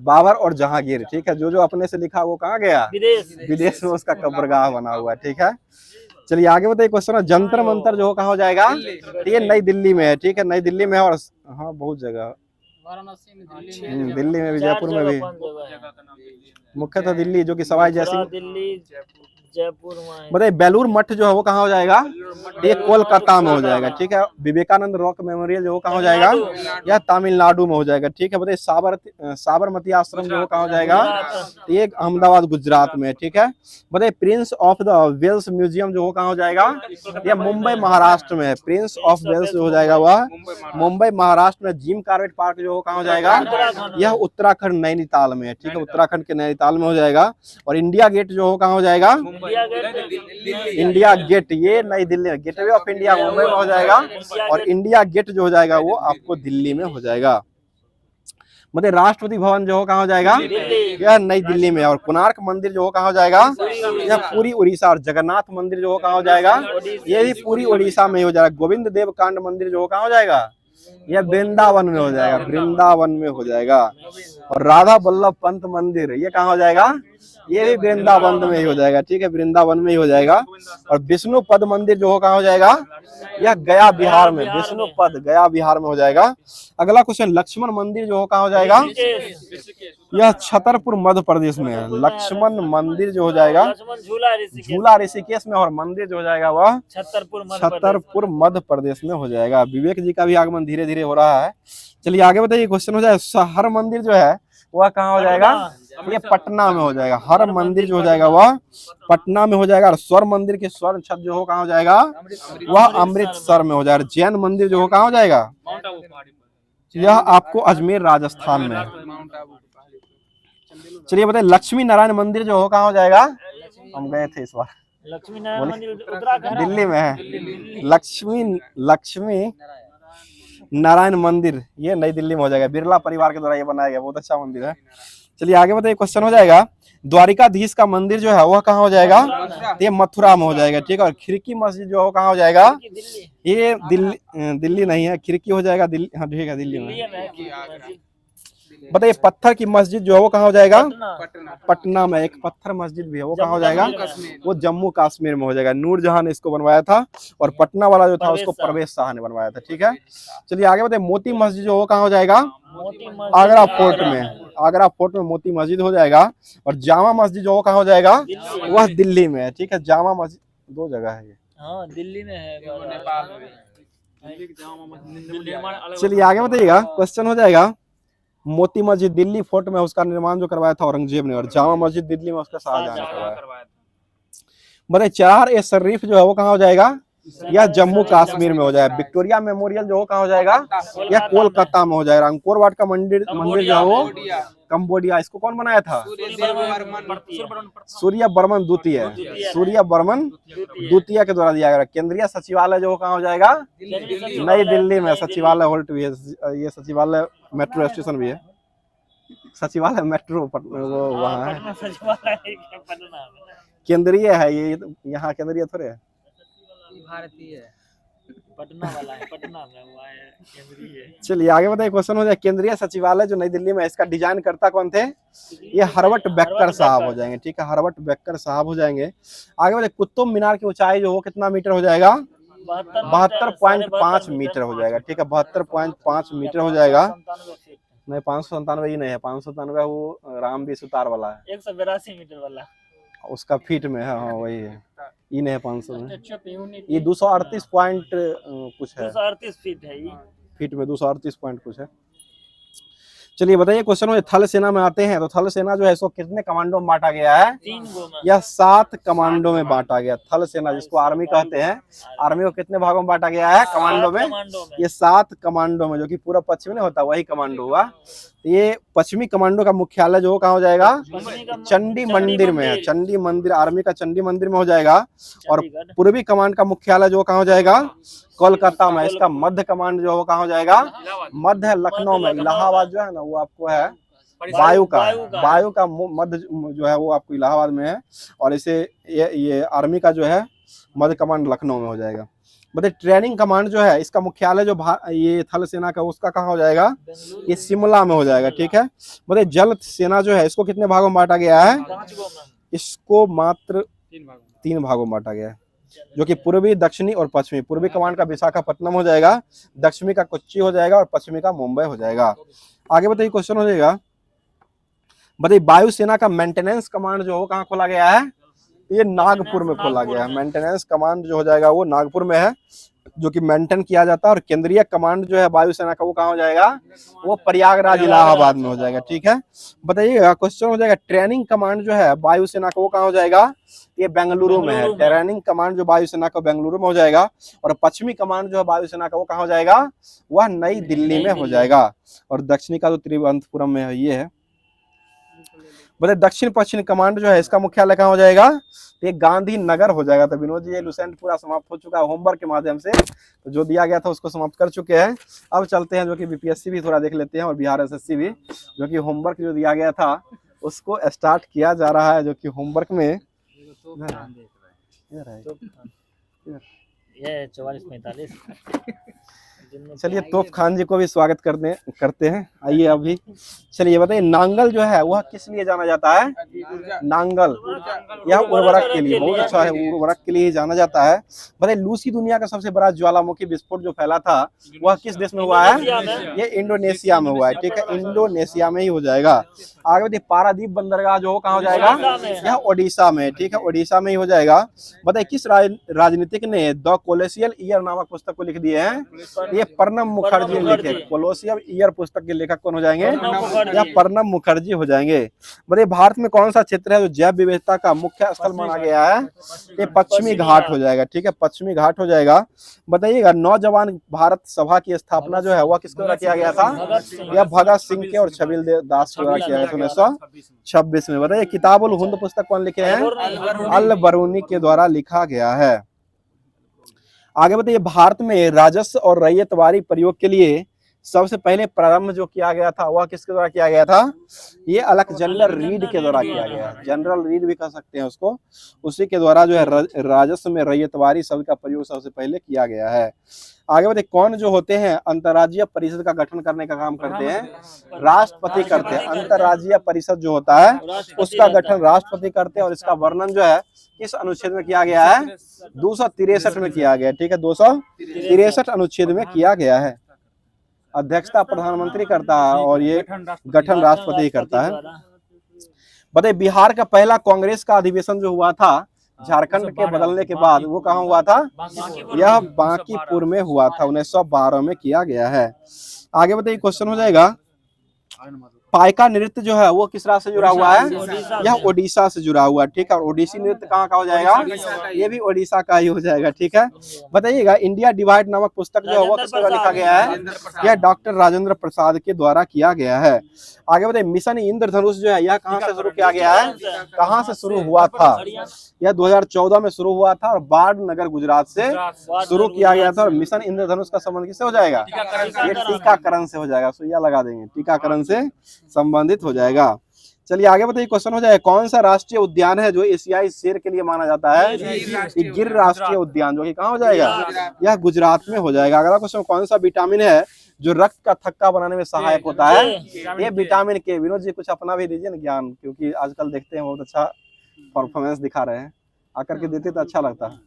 Speaker 1: बाबर और जहांगीर। ठीक है, जो जो अपने से लिखा वो कहाँ गया? विदेश में उसका कब्रगाह बना हुआ है। ठीक है, चलिए आगे बताइए क्वेश्चन, जंतर मंतर जो कहाँ हो जाएगा? ये नई दिल्ली में है। ठीक है, नई दिल्ली में है। और हाँ बहुत जगह, दिल्ली में भी, जयपुर में भी, मुख्यतः दिल्ली जो कि सवाई जयसिंह,
Speaker 3: जयपुर में।
Speaker 1: बताइए बेलूर मठ जो है वो कहाँ हो जाएगा? ये कोलकाता में हो जाएगा। ठीक है, विवेकानंद रॉक मेमोरियल जो कहाँ हो जाएगा? यह तमिलनाडु में हो जाएगा। ठीक है, बताइए साबरमती आश्रम जो कहाँ हो जाएगा? ये अहमदाबाद गुजरात में। ठीक है, बताइए prince of the Wales museum जो कहाँ हो जाएगा? यह मुंबई महाराष्ट्र में है। प्रिंस ऑफ वेल्स जो हो जाएगा वह मुंबई महाराष्ट्र में। जिम कार्बेट पार्क जो कहाँ हो जाएगा? यह उत्तराखंड नैनीताल में है। ठीक है, उत्तराखंड के नैनीताल में हो जाएगा। और इंडिया गेट जो कहाँ हो जाएगा? इंडिया गेट, ये नई Delhi, gateway of India Mumbai में हो जाएगा। और इंडिया गेट जो हो जाएगा वो आपको दिल्ली में हो जाएगा। मतलब राष्ट्रपति भवन जो कहाँ हो जाएगा? यह नई दिल्ली में। और कोणार्क मंदिर जो कहाँ हो जाएगा? यह पूरी उड़ीसा। और जगन्नाथ मंदिर जो कहाँ हो जाएगा? ये भी पूरी उड़ीसा में हो जाएगा। गोविंद देव कांड मंदिर जो कहाँ हो जाएगा? यह वृंदावन में हो जाएगा। वृंदावन में हो जाएगा। और राधा वल्लभ पंत मंदिर ये कहाँ हो जाएगा? ये भी वृंदावन में ही हो जाएगा। ठीक है, वृंदावन में ही हो जाएगा। और विष्णु पद मंदिर जो कहाँ हो जाएगा? यह गया बिहार में। विष्णु पद गया बिहार में हो जाएगा। अगला क्वेश्चन, लक्ष्मण मंदिर जो कहाँ हो जाएगा? यह छतरपुर मध्य प्रदेश में है। लक्ष्मण मंदिर जो हो जाएगा झूला ऋषिकेश में। और मंदिर जो हो जाएगा वह छतरपुर मध्य प्रदेश में हो जाएगा। विवेक जी का भी आगमन धीरे धीरे हो रहा है। चलिए आगे बताइए क्वेश्चन हो जाए, हर मंदिर जो है वह कहाँ हो जाएगा? ये पटना में हो जाएगा। हर मंदिर जो हो जाएगा वह पटना में हो जाएगा। और स्वर्ण मंदिर के स्वर्ण छत जो हो कहाँ हो जाएगा? वह अमृतसर में हो जाएगा। जैन मंदिर जो हो कहाँ हो जाएगा? यह आपको अजमेर राजस्थान में है। चलिए बताइए लक्ष्मी नारायण मंदिर जो हो कहाँ हो जाएगा? हम गए थे इस बार,
Speaker 3: लक्ष्मी नारायण मंदिर उत्तराखंड
Speaker 1: दिल्ली में है। लक्ष्मी नारायण मंदिर, ये नई दिल्ली में हो जाएगा, बिरला परिवार के द्वारा ये बनाया गया, बहुत अच्छा मंदिर है। चलिए आगे बताइए, क्वेश्चन हो जाएगा, द्वारिकाधीश का मंदिर जो है वह कहाँ हो जाएगा? ये मथुरा में हो जाएगा, ठीक है। और खिड़की मस्जिद जो है कहाँ हो जाएगा?
Speaker 3: दिल्ली
Speaker 1: ये दिल्ली नहीं है, खिड़की हो जाएगा दिल्ली, हाँ ठीक है दिल्ली में। बताइए पत्थर की मस्जिद जो है वो कहाँ हो जाएगा? पटना में एक पत्थर मस्जिद भी है, वो कहाँ हो जाएगा? वो जम्मू कश्मीर में हो जाएगा। नूरजहां ने इसको बनवाया था, और पटना वाला जो था उसको परवेश शाह ने बनवाया था, ठीक है। चलिए आगे बताइए, मोती मस्जिद जो वो कहाँ हो जाएगा? आगरा फोर्ट में, आगरा फोर्ट में मोती मस्जिद हो जाएगा। और जामा मस्जिद जो वो कहाँ हो जाएगा? वह दिल्ली में है, ठीक है। जामा मस्जिद दो जगह है ये,
Speaker 3: हाँ दिल्ली में है,
Speaker 1: चलिए आगे बताइएगा, क्वेश्चन हो जाएगा, मोती मस्जिद दिल्ली फोर्ट में उसका निर्माण जो करवाया था औरंगजेब ने, और जामा मस्जिद दिल्ली में उसका शाहजहां ने करवाया। बताइए चार ए शरीफ जो है वो कहाँ हो जाएगा? यह जम्मू कश्मीर में हो जाएगा। विक्टोरिया मेमोरियल जो कहाँ हो जाएगा? यह कोलकाता में हो जाएगा। अंकोर वाट का मंदिर जो है वो कंबोडिया, इसको कौन बनाया था? सूर्य बर्मन द्वितीय, सूर्य बर्मन द्वितीय के द्वारा दिया गया। केंद्रीय सचिवालय जो कहाँ हो जाएगा? नई दिल्ली में सचिवालय हॉल्ट भी है, ये सचिवालय मेट्रो स्टेशन भी है, सचिवालय मेट्रो वो वहाँ है, केंद्रीय है ये, यहाँ केंद्रीय थोड़े है,
Speaker 3: भारतीय पटना वाला है, पटना में हुआ है केंद्रीय।
Speaker 1: चलिए आगे बताइए, क्वेश्चन हो जाए, केंद्रीय सचिवालय जो नई दिल्ली में है इसका डिजाइन करता कौन थे? ये हरवट बेकर साहब हो जाएंगे, ठीक है, हरवट बेकर साहब हो जाएंगे। आगे बताइए, कुतुब मीनार की ऊंचाई जो हो कितना मीटर हो जाएगा? 72.5 मीटर हो जाएगा, ठीक है, 72.5 मीटर हो जाएगा। नहीं 597 ही नहीं है, 597 वो रामबी सुतार वाला है,
Speaker 3: 182 मीटर वाला
Speaker 1: उसका फीट में है, हाँ वही है, ये नहीं है 500 में, ये 238 पॉइंट कुछ है,
Speaker 3: 238 फीट है ये,
Speaker 1: फीट में 238 पॉइंट कुछ है। चलिए बताइए, क्वेश्चन में थल सेना में आते हैं, तो थल सेना जो है इसको कितने कमांडो में बांटा गया है?
Speaker 3: 3 गो में,
Speaker 1: यह 7 कमांडो में बांटा गया। थल सेना जिसको आर्मी कहते हैं, आर्मी को कितने भागों में बांटा गया है? कमांडो में, ये 7 कमांडो में, जो कि पूरा पश्चिम में होता वही कमांडो हुआ। ये पश्चिमी कमांडो का मुख्यालय जो कहाँ हो जाएगा? चंडी मंदिर में है, चंडी मंदिर, आर्मी का चंडी मंदिर में हो जाएगा। और पूर्वी कमांड का मुख्यालय जो कहाँ हो जाएगा? कोलकाता में। इसका मध्य कमांड जो कहाँ हो जाएगा? मध्य लखनऊ में। इलाहाबाद जो है ना वो आपको है वायु का, वायु का मध्य जो है वो आपको इलाहाबाद में है। और इसे ये आर्मी का जो है मध्य कमांड लखनऊ में हो जाएगा। बताइए ट्रेनिंग कमांड जो है इसका मुख्यालय जो ये थल सेना का उसका कहाँ हो जाएगा? ये शिमला में हो जाएगा, ठीक है। बताइए जल सेना जो है इसको कितने भागों में बांटा गया है? इसको मात्र 3 भागों में बांटा गया है, जो कि पूर्वी, दक्षिणी और पश्चिमी। पूर्वी कमांड का विशाखापट्टनम हो जाएगा, दक्षिणी का कोच्चि हो जाएगा और पश्चिमी का मुंबई हो जाएगा। आगे बताइए, क्वेश्चन हो जाएगा, बताइए वायुसेना का मेंटेनेंस कमांड जो हो कहाँ खोला गया है? ये नागपुर में खोला गया है। मेंटेनेंस कमांड जो हो जाएगा वो नागपुर में है, जो कि मेंटेन किया जाता है। और केंद्रीय कमांड जो है वायुसेना का वो कहाँ हो जाएगा? वो प्रयागराज इलाहाबाद में हो जाएगा, ठीक है। बताइएगा, क्वेश्चन हो जाएगा ट्रेनिंग कमांड जो है वायुसेना का वो कहाँ हो जाएगा? ये बेंगलुरु में है। ट्रेनिंग कमांड जो वायुसेना का बेंगलुरु में हो जाएगा। और पश्चिमी कमांड जो है वायुसेना का वो कहाँ हो जाएगा? वह नई दिल्ली में हो जाएगा। और दक्षिणी का जो तिरुवनंतपुरम में है ये है। बताइए दक्षिण पश्चिम कमांड जो है इसका मुख्यालय कहाँ हो जाएगा? ये गांधीनगर हो जाएगा। तो विनोद जी ये लुसेंट पूरा समाप्त हो चुका है होमवर्क के माध्यम से, तो जो दिया गया था उसको समाप्त कर चुके हैं। अब चलते हैं जो कि बीपीएससी भी थोड़ा देख लेते हैं और बिहार एसएससी भी, जो कि होमवर्क जो दिया गया था उसको स्टार्ट किया जा रहा है। जो कि होमवर्क में
Speaker 3: ये 44-45
Speaker 1: चलिए तोफ खान जी को भी स्वागत करते हैं। आइए अभी चलिए बताइए नांगल जो है वह किस लिए जाना जाता है? नांगल यह उर्वरक के लिए, बहुत अच्छा है, उर्वरक के लिए जाना जाता है। बताइए लूसी दुनिया का सबसे बड़ा ज्वालामुखी विस्फोट जो फैला था वह किस देश में हुआ है? ये इंडोनेशिया में हुआ है, ठीक है, इंडोनेशिया में ही हो जाएगा। आगे बताइए पारादीप बंदरगाह जो कहाँ हो जाएगा? यह ओडिशा में, ठीक है, ओडिशा में ही हो जाएगा। बताइए किस राजनीतिक ने द कोलोसियल ईयर नामक पुस्तक को लिख दिए हैं? ये प्रणब मुखर्जी लिखे। कोलोसियल ईयर पुस्तक के लेखक कौन हो जाएंगे? या प्रणब मुखर्जी हो जाएंगे। बताइए भारत में कौन सा क्षेत्र है जो जैव विविधता का मुख्य स्थल माना गया है? ये पश्चिमी घाट हो जाएगा, ठीक है, पश्चिमी घाट हो जाएगा। बताइएगा नौजवान भारत सभा की स्थापना जो है वह किसके द्वारा किया गया था? यह भगत सिंह के और छबील दास के द्वारा किया गया था 1926 में। बताइए किताबुल हिंद पुस्तक कौन लिखे हैं? अल बरूनी के द्वारा लिखा गया है। आगे बताइए, भारत में राजस्व और रैयतवारी प्रयोग के लिए सबसे पहले प्रारंभ जो किया गया था वह किसके द्वारा किया गया था? ये अलेक्जेंडर रीड के द्वारा किया गया। जनरल रीड भी कह सकते हैं उसको। उसी के द्वारा जो है राजस्व में रैयतवारी शब्द का प्रयोग सबसे पहले किया गया है। आगे बताइए, कौन जो होते हैं अंतर्राज्यीय परिषद का गठन करने का काम करते हैं? राष्ट्रपति करते हैं। अंतर्राज्यीय परिषद जो होता है उसका गठन राष्ट्रपति करते हैं। और इसका वर्णन जो है किस अनुच्छेद में किया गया है? 263 में किया गया। ठीक है, 263 अनुच्छेद में किया गया है। अध्यक्षता प्रधानमंत्री करता है और ये गठन राष्ट्रपति करता है। बताइए, बिहार का पहला कांग्रेस का अधिवेशन जो हुआ था झारखंड के बदलने के बाद, वो कहाँ हुआ था? यह बांकीपुर में हुआ था। 1912 में किया गया है। आगे बताइए, क्वेश्चन हो जाएगा, पाइका नृत्य जो है वो किस राज्य से जुड़ा हुआ है? यह ओडिशा से जुड़ा हुआ है। ठीक है, और ओडिसी नृत्य कहाँ का हो जाएगा? ये भी ओडिशा का ही हो जाएगा। ठीक है, बताइएगा, इंडिया डिवाइड नामक पुस्तक जो है वो किसके द्वारा लिखा गया है? यह डॉक्टर राजेंद्र प्रसाद के द्वारा किया गया है। आगे बताइए, मिशन इंद्रधनुष जो है यह कहाँ से शुरू किया गया है? कहाँ से शुरू हुआ था? यह 2014 में शुरू हुआ था और बाढ़नगर गुजरात से शुरू किया गया था। और मिशन इंद्रधनुष का संबंध किससे हो जाएगा? ये टीकाकरण से हो जाएगा। सुइया लगा देंगे, टीकाकरण से संबंधित हो जाएगा। चलिए आगे बताइए, क्वेश्चन हो जाए, कौन सा राष्ट्रीय उद्यान है जो एशियाई शेर के लिए माना जाता है? गिर राष्ट्रीय उद्यान, जो कि कहाँ हो जाएगा? यह गुजरात में हो जाएगा। अगला क्वेश्चन, कौन सा विटामिन है जो रक्त का थक्का बनाने में सहायक होता है? ये विटामिन के। विनोद जी कुछ अपना भी दीजिए ना ज्ञान, क्योंकि आजकल देखते हैं बहुत अच्छा परफॉर्मेंस दिखा रहे हैं, आकर के देते तो अच्छा लगता है।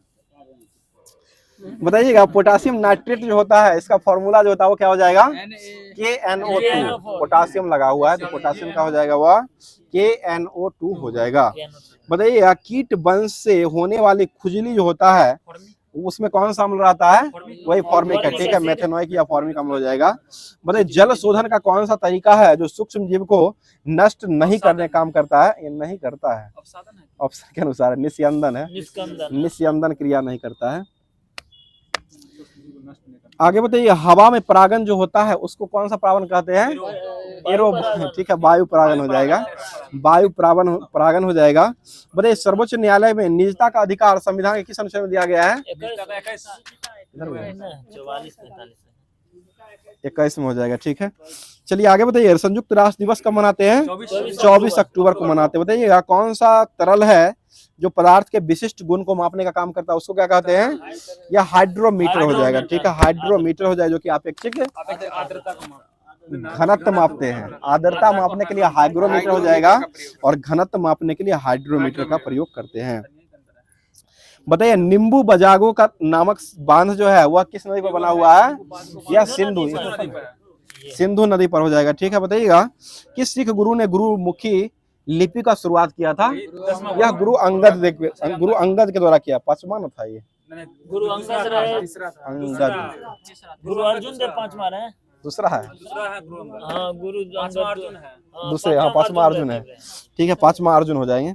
Speaker 1: बताइएगा, पोटासियम नाइट्रेट जो होता है इसका फॉर्मूला जो होता है वो क्या हो जाएगा? KNO2। पोटासियम लगा हुआ है तो पोटासियम का हो जाएगा वह KNO2 हो जाएगा। बताइएगा, कीट वंश से होने वाली खुजली जो होता है उसमें कौन सा अम्ल रहता है? वही फॉर्मिक है। ठीक है, मेथेनोइक या फॉर्मिक अम्ल हो जाएगा। बताइए, जल शोधन का कौन सा तरीका है जो सूक्ष्म जीव को नष्ट नहीं करने काम करता है? ये नहीं करता है, ऑप्शन के अनुसार निस्यंदन है। निस्यंदन क्रिया नहीं करता है। आगे बताइए, हवा में परागन जो होता है उसको कौन सा परागन कहते हैं? ठीक है, वायु परागन हो जाएगा। वायु परागन हो जाएगा। बताइए, सर्वोच्च न्यायालय में निजता का अधिकार संविधान के किस अनुच्छेद में दिया गया है? 21 में हो जाएगा। ठीक है, चलिए आगे बताइए, संयुक्त राष्ट्र दिवस कब मनाते हैं? 24 अक्टूबर को मनाते हैं। बताइएगा, कौन सा तरल है जो पदार्थ के विशिष्ट गुण को मापने का काम करता है, उसको क्या कहते हैं? यह हाइड्रोमीटर हो जाएगा। ठीक है, हाइड्रोमीटर हो जाएगा, जो कि अपेक्षिक घनत्व मापते हैं। आर्द्रता मापने के लिए हाइग्रोमीटर हो जाएगा और घनत्व मापने के लिए हाइड्रोमीटर का प्रयोग करते हैं। बताइए, नींबू बजागो का नामक बांध जो है वह किस नदी पर बना हुआ है? यह सिंधु नदी पर हो जाएगा। ठीक है, बताइएगा, किस सिख गुरु ने गुरुमुखी लिपि का शुरुआत किया था? यह गुरु अंगद के द्वारा किया। पांचवा न था ये?
Speaker 3: गुरु अंगद, गुरु अर्जुन देव पांचवा है।
Speaker 1: दूसरा है?
Speaker 3: हाँ, गुरु अर्जुन है
Speaker 1: दूसरे। हाँ, पांचवा अर्जुन है। ठीक है, पांचवा अर्जुन हो जाएंगे।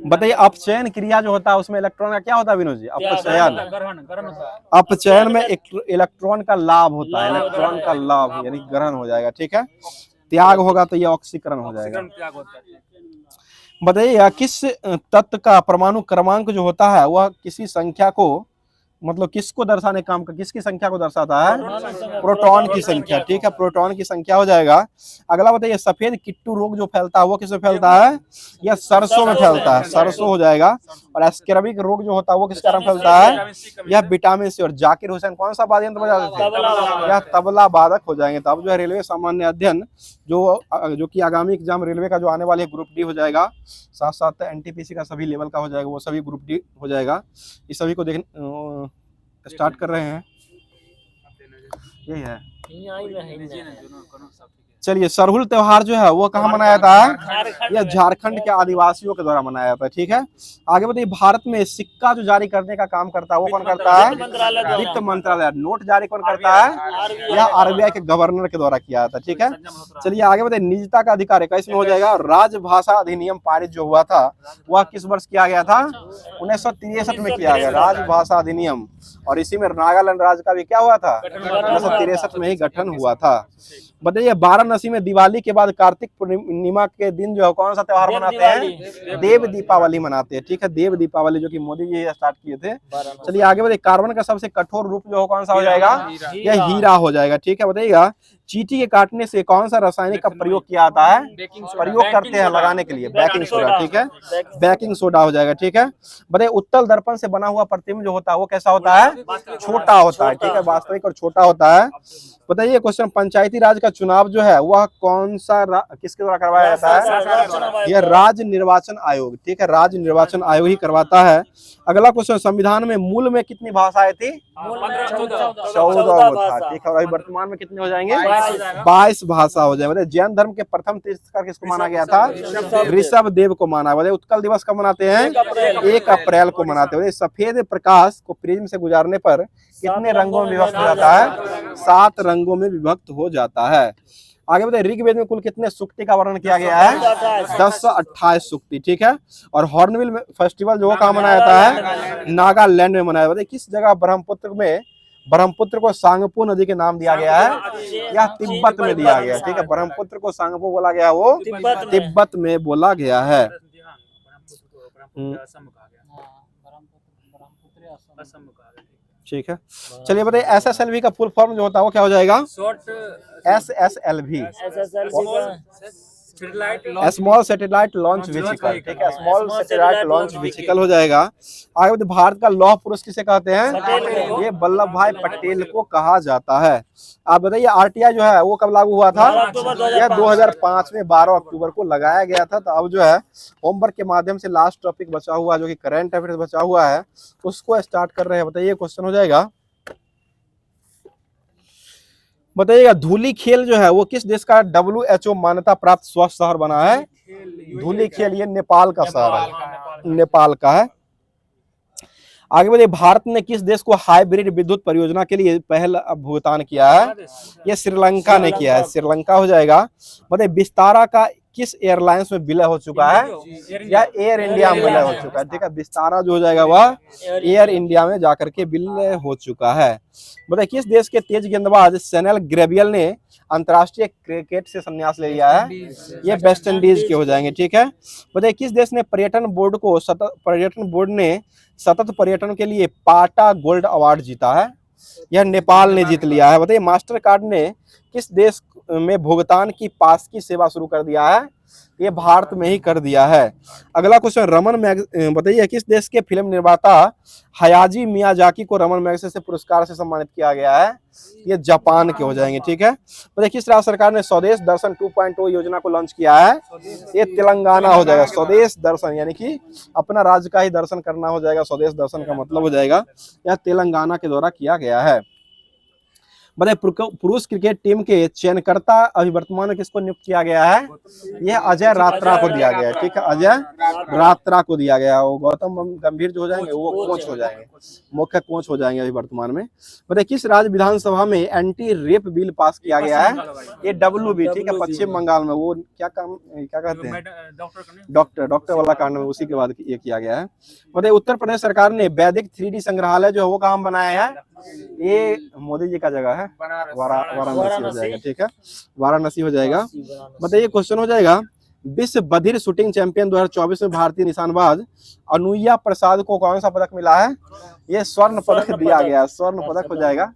Speaker 1: बताइए, अपचयन क्रिया जो होता है उसमें इलेक्ट्रॉन का क्या होता है विनोद जी? अपचयन में इलेक्ट्रॉन का लाभ होता है। इलेक्ट्रॉन का लाभ यानी ग्रहण हो जाएगा। ठीक है, त्याग होगा तो यह ऑक्सीकरण हो जाएगा। बताइए, किस तत्व का परमाणु क्रमांक जो होता है वह किसी संख्या को, मतलब किसको दर्शाने काम का, किसकी संख्या को दर्शाता है? प्रोटॉन की संख्या। ठीक है, प्रोटॉन की संख्या हो जाएगा। अगला बताइए, सफेद किट्टू रोग जो फैलता है वो किसमें फैलता है? यह सरसों में फैलता है। सरसों हो जाएगा। और स्कैबिक रोग जो होता है वो किस कारण फैलता है? यह विटामिन सी। और जाकिर हुसैन कौन सा वाद्य यंत्र बजाते थे? यह तबला वादक हो जाएंगे। तब जो है रेलवे सामान्य अध्ययन जो कि आगामी एग्जाम रेलवे का जो आने वाले ग्रुप डी हो जाएगा, साथ साथ एनटीपीसी का सभी लेवल का हो जाएगा, वो सभी ग्रुप डी हो जाएगा। इस सभी को स्टार्ट कर रहे हैं। यही है। चलिए, सरहुल त्योहार जो है वो कहाँ मनाया जाता है? यह झारखंड के आदिवासियों के द्वारा मनाया जाता है। ठीक है, आगे बताइए, भारत में सिक्का जो जारी करने का काम करता है वो कौन करता है? वित्त मंत्रालय। नोट जारी कौन करता है? यह RBI के गवर्नर के द्वारा किया जाता है। ठीक है, चलिए आगे बताइए, निजता का अधिकार 21 में हो जाएगा। राजभाषा अधिनियम पारित जो हुआ था वह किस वर्ष किया गया था? 1963 में किया गया राजभाषा अधिनियम। और इसी में नागालैंड राज्य का भी क्या हुआ था? 1963 में ही गठन हुआ था। बताइए, 12 वाराणसी में दिवाली के बाद कार्तिक पूर्णिमा के दिन जो है कौन सा त्योहार मनाते हैं? देव दीपावली मनाते हैं। ठीक है, देव दीपावली जो कि मोदी जी स्टार्ट किए थे। चलिए आगे बताइए, कार्बन का सबसे कठोर रूप जो कौन सा हो जाएगा? यह हीरा हो जाएगा। ठीक है, बताइएगा चींटी के काटने से कौन सा रासायनिक का प्रयोग किया जाता है? प्रयोग करते हैं लगाने के लिए बेकिंग सोडा। ठीक है, बेकिंग सोडा हो जाएगा। ठीक है, बताइए उत्तल दर्पण से बना हुआ प्रतिबिंब जो होता है वो कैसा होता है? छोटा होता है। ठीक है, वास्तविक और छोटा होता है। बताइए क्वेश्चन, पंचायती राज का चुनाव जो है वह कौन सा किसके द्वारा करवाया जाता है? यह राज्य निर्वाचन आयोग। ठीक है, राज्य निर्वाचन आयोग ही करवाता है। अगला क्वेश्चन, संविधान में मूल में कितनी भाषाएं थी? 14 था। ठीक है, और अभी वर्तमान में कितने हो जाएंगे? 22 भाषा हो जाए। बताइए जैन धर्म के प्रथम तीर्थंकर किसको माना गया था? ऋषभ देव को माना। बताइए उत्कल दिवस कब मनाते हैं? 1 अप्रैल को मनाते हैं। सफेद प्रकाश को प्रिज्म से गुजारने पर कितने रंगों में विभक्त हो जाता है? 7 रंगों में विभक्त हो जाता है। आगे बताइए ऋग्वेद में कुल कितने सूक्ति का वर्णन किया गया है? 10 से 28 सूक्ति। ठीक है, और हॉर्नबिल फेस्टिवल जो कहाँ मनाया जाता है? नागालैंड में मनाया जाता है। किस जगह ब्रह्मपुत्र को सांगपो नदी के नाम दिया गया है? यह तिब्बत में दिया गया है। ठीक है, ब्रह्मपुत्र को सांगपो बोला गया, वो तिब्बत में बोला गया है। ठीक है, चलिए बताइए SSLV का फुल फॉर्म जो होता है वो क्या हो जाएगा? SSLV, small satellite launch vehicle. ठीक है, स्मॉल सैटेलाइट लॉन्च व्हीकल हो जाएगा। आगे बताइए भारत का लौह पुरुष किसे कहते हैं? ये वल्लभ भाई पटेल को कहा जाता है। आप बताइए RTI जो है वो कब लागू हुआ था? यह 2005 में 12 अक्टूबर को लगाया गया था। तो अब जो है होमवर्क के माध्यम से लास्ट टॉपिक बचा हुआ जो कि करंट अफेयर्स बचा हुआ है उसको स्टार्ट कर रहे हैं। बताइए क्वेश्चन हो जाएगा, बताइएगा धूलीखेल जो है वो किस देश का WHO मान्यता प्राप्त स्वच्छ शहर बना है? धूलीखेल ये नेपाल का शहर है, नेपाल का है। आगे बढ़िए, भारत ने किस देश को हाइब्रिड विद्युत परियोजना के लिए पहल भुगतान किया है? ये श्रीलंका ने किया है, श्रीलंका हो जाएगा। बताइए विस्तारा का किस एयरलाइंस में विलय हो चुका है? या एयर इंडिया में विलय हो चुका है। ठीक है, विस्तारा जो हो जाएगा वह एयर इंडिया में जाकर के विलय हो चुका है। बताइए किस देश के तेज गेंदबाज सैनेल ग्रेबियल ने अंतर्राष्ट्रीय क्रिकेट से संन्यास ले लिया है? ये वेस्ट इंडीज के हो जाएंगे। ठीक है, बताइए किस देश ने पर्यटन बोर्ड ने सतत पर्यटन के लिए पाटा गोल्ड अवार्ड जीता है? यह नेपाल ने जीत लिया है। बताइए मास्टर कार्ड ने किस देश में भुगतान की पास की सेवा शुरू कर दिया है? ये भारत में ही कर दिया है। अगला क्वेश्चन, बताइए किस देश के फिल्म निर्माता हयाजी मियाजाकी को रमन मैगसेसे पुरस्कार से सम्मानित किया गया है? ये जापान के हो जाएंगे। ठीक है, बताइए किस राज्य सरकार ने स्वदेश दर्शन 2.0 योजना को लॉन्च किया है? ये तेलंगाना हो जाएगा। स्वदेश दर्शन यानी कि अपना राज्य का ही दर्शन करना हो जाएगा। स्वदेश दर्शन का मतलब हो जाएगा यह तेलंगाना के द्वारा किया गया है। बताइए पुरुष क्रिकेट टीम के चयनकर्ता अभी वर्तमान में किसको नियुक्त किया गया है? यह अजय रात्रा को दिया गया है। ठीक है, अजय रात्रा को दिया गया है। गौतम गंभीर जो हो जाएंगे वो कोच हो जाएंगे, मुख्य कोच हो जाएंगे अभी वर्तमान में। बताइए किस राज्य विधानसभा में एंटी रेप बिल पास किया गया है? ये WB। ठीक है, पश्चिम बंगाल में। वो क्या कहते हैं? डॉक्टर वाला कांड में उसी के बाद ये किया गया है। बताइए उत्तर प्रदेश सरकार ने वैदिक 3D संग्रहालय जो है वो कहाँ बनाया है? ये मोदी जी का जगह है, वाराणसी हो जाएगा। ठीक है, वाराणसी हो जाएगा। बताइए क्वेश्चन हो जाएगा, विश्व बधिर शूटिंग चैंपियन 2024 में भारतीय निशानबाज अनुया प्रसाद को कौन सा पदक मिला है? ये स्वर्ण पदक दिया गया, स्वर्ण पदक हो जाएगा।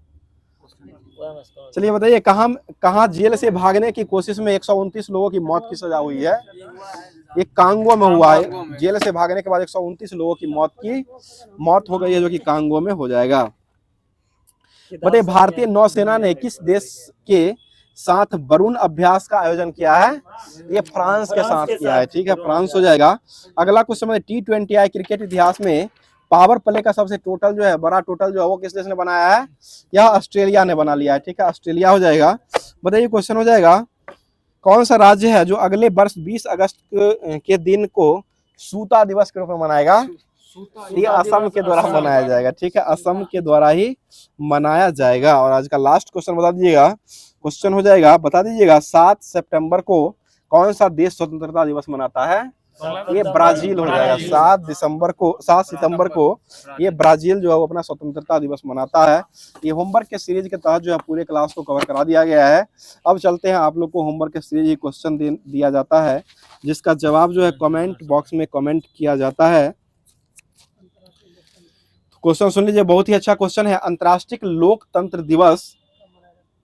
Speaker 1: चलिए बताइए कहाँ जेल से भागने की कोशिश में 129 लोगों की मौत की सजा हुई है? ये कांगो में हुआ है। जेल से भागने के बाद 129 लोगों की मौत हो गई है जो कि कांगो में हो जाएगा। बताइए भारतीय नौसेना ने किस देश के साथ वरुण अभ्यास का आयोजन किया है? ये फ्रांस के साथ किया है। ठीक है, फ्रांस हो जाएगा। अगला क्वेश्चन है T20I क्रिकेट इतिहास में पावर प्ले का सबसे बड़ा टोटल जो है वो किस देश ने बनाया है? यह ऑस्ट्रेलिया ने बना लिया है। ठीक है, ऑस्ट्रेलिया हो जाएगा। बताइए क्वेश्चन हो जाएगा, कौन सा राज्य है जो अगले वर्ष 20 अगस्त के दिन को सूता दिवस के रूप में मनाएगा? ये असम के द्वारा मनाया जाएगा। ठीक है, असम के द्वारा ही मनाया जाएगा। और आज का लास्ट क्वेश्चन बता दीजिएगा, क्वेश्चन हो जाएगा, बता दीजिएगा 7 सितंबर को कौन सा देश स्वतंत्रता दिवस मनाता है? ये ब्राजील हो जाएगा। 7 सितंबर को ये ब्राजील जो है वो अपना स्वतंत्रता दिवस मनाता है। ये होमवर्क के सीरीज के तहत जो है पूरे क्लास को कवर करा दिया गया है। अब चलते हैं, आप लोग को होमवर्क के सीरीज ही क्वेश्चन दिया जाता है, जिसका जवाब जो है कमेंट बॉक्स में कमेंट किया जाता है। क्वेश्चन सुन लीजिए, बहुत ही अच्छा क्वेश्चन है। अंतर्राष्ट्रीय लोकतंत्र दिवस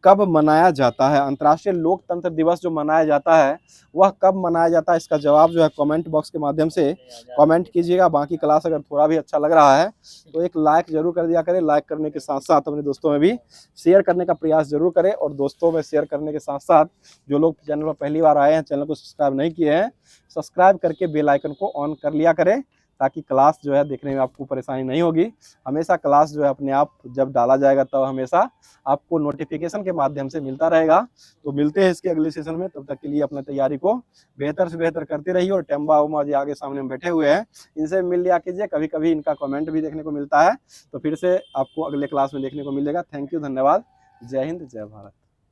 Speaker 1: कब मनाया जाता है? अंतर्राष्ट्रीय लोकतंत्र दिवस जो मनाया जाता है वह कब मनाया जाता है? इसका जवाब जो है कमेंट बॉक्स के माध्यम से कमेंट कीजिएगा। बाकी क्लास अगर थोड़ा भी अच्छा लग रहा है तो एक लाइक जरूर कर दिया करें। लाइक करने के साथ साथ अपने दोस्तों में भी शेयर करने का प्रयास जरूर करें, और दोस्तों में शेयर करने के साथ साथ जो लोग चैनल पर पहली बार आए हैं, चैनल को सब्सक्राइब नहीं किए हैं, सब्सक्राइब करके बेल आइकन को ऑन कर लिया करें, ताकि क्लास जो है देखने में आपको परेशानी नहीं होगी। हमेशा क्लास जो है अपने आप जब डाला जाएगा तब हमेशा आपको नोटिफिकेशन के माध्यम से मिलता रहेगा। तो मिलते हैं इसके अगले सेशन में, तब तक के लिए अपने तैयारी को बेहतर से बेहतर करते रहिए। और टेम्बा उमा जी आगे सामने में बैठे हुए हैं, इनसे मिल लिया कीजिए। कभी कभी इनका कमेंट भी देखने को मिलता है। तो फिर से आपको अगले क्लास में देखने को मिलेगा। थैंक यू, धन्यवाद। जय हिंद, जय भारत।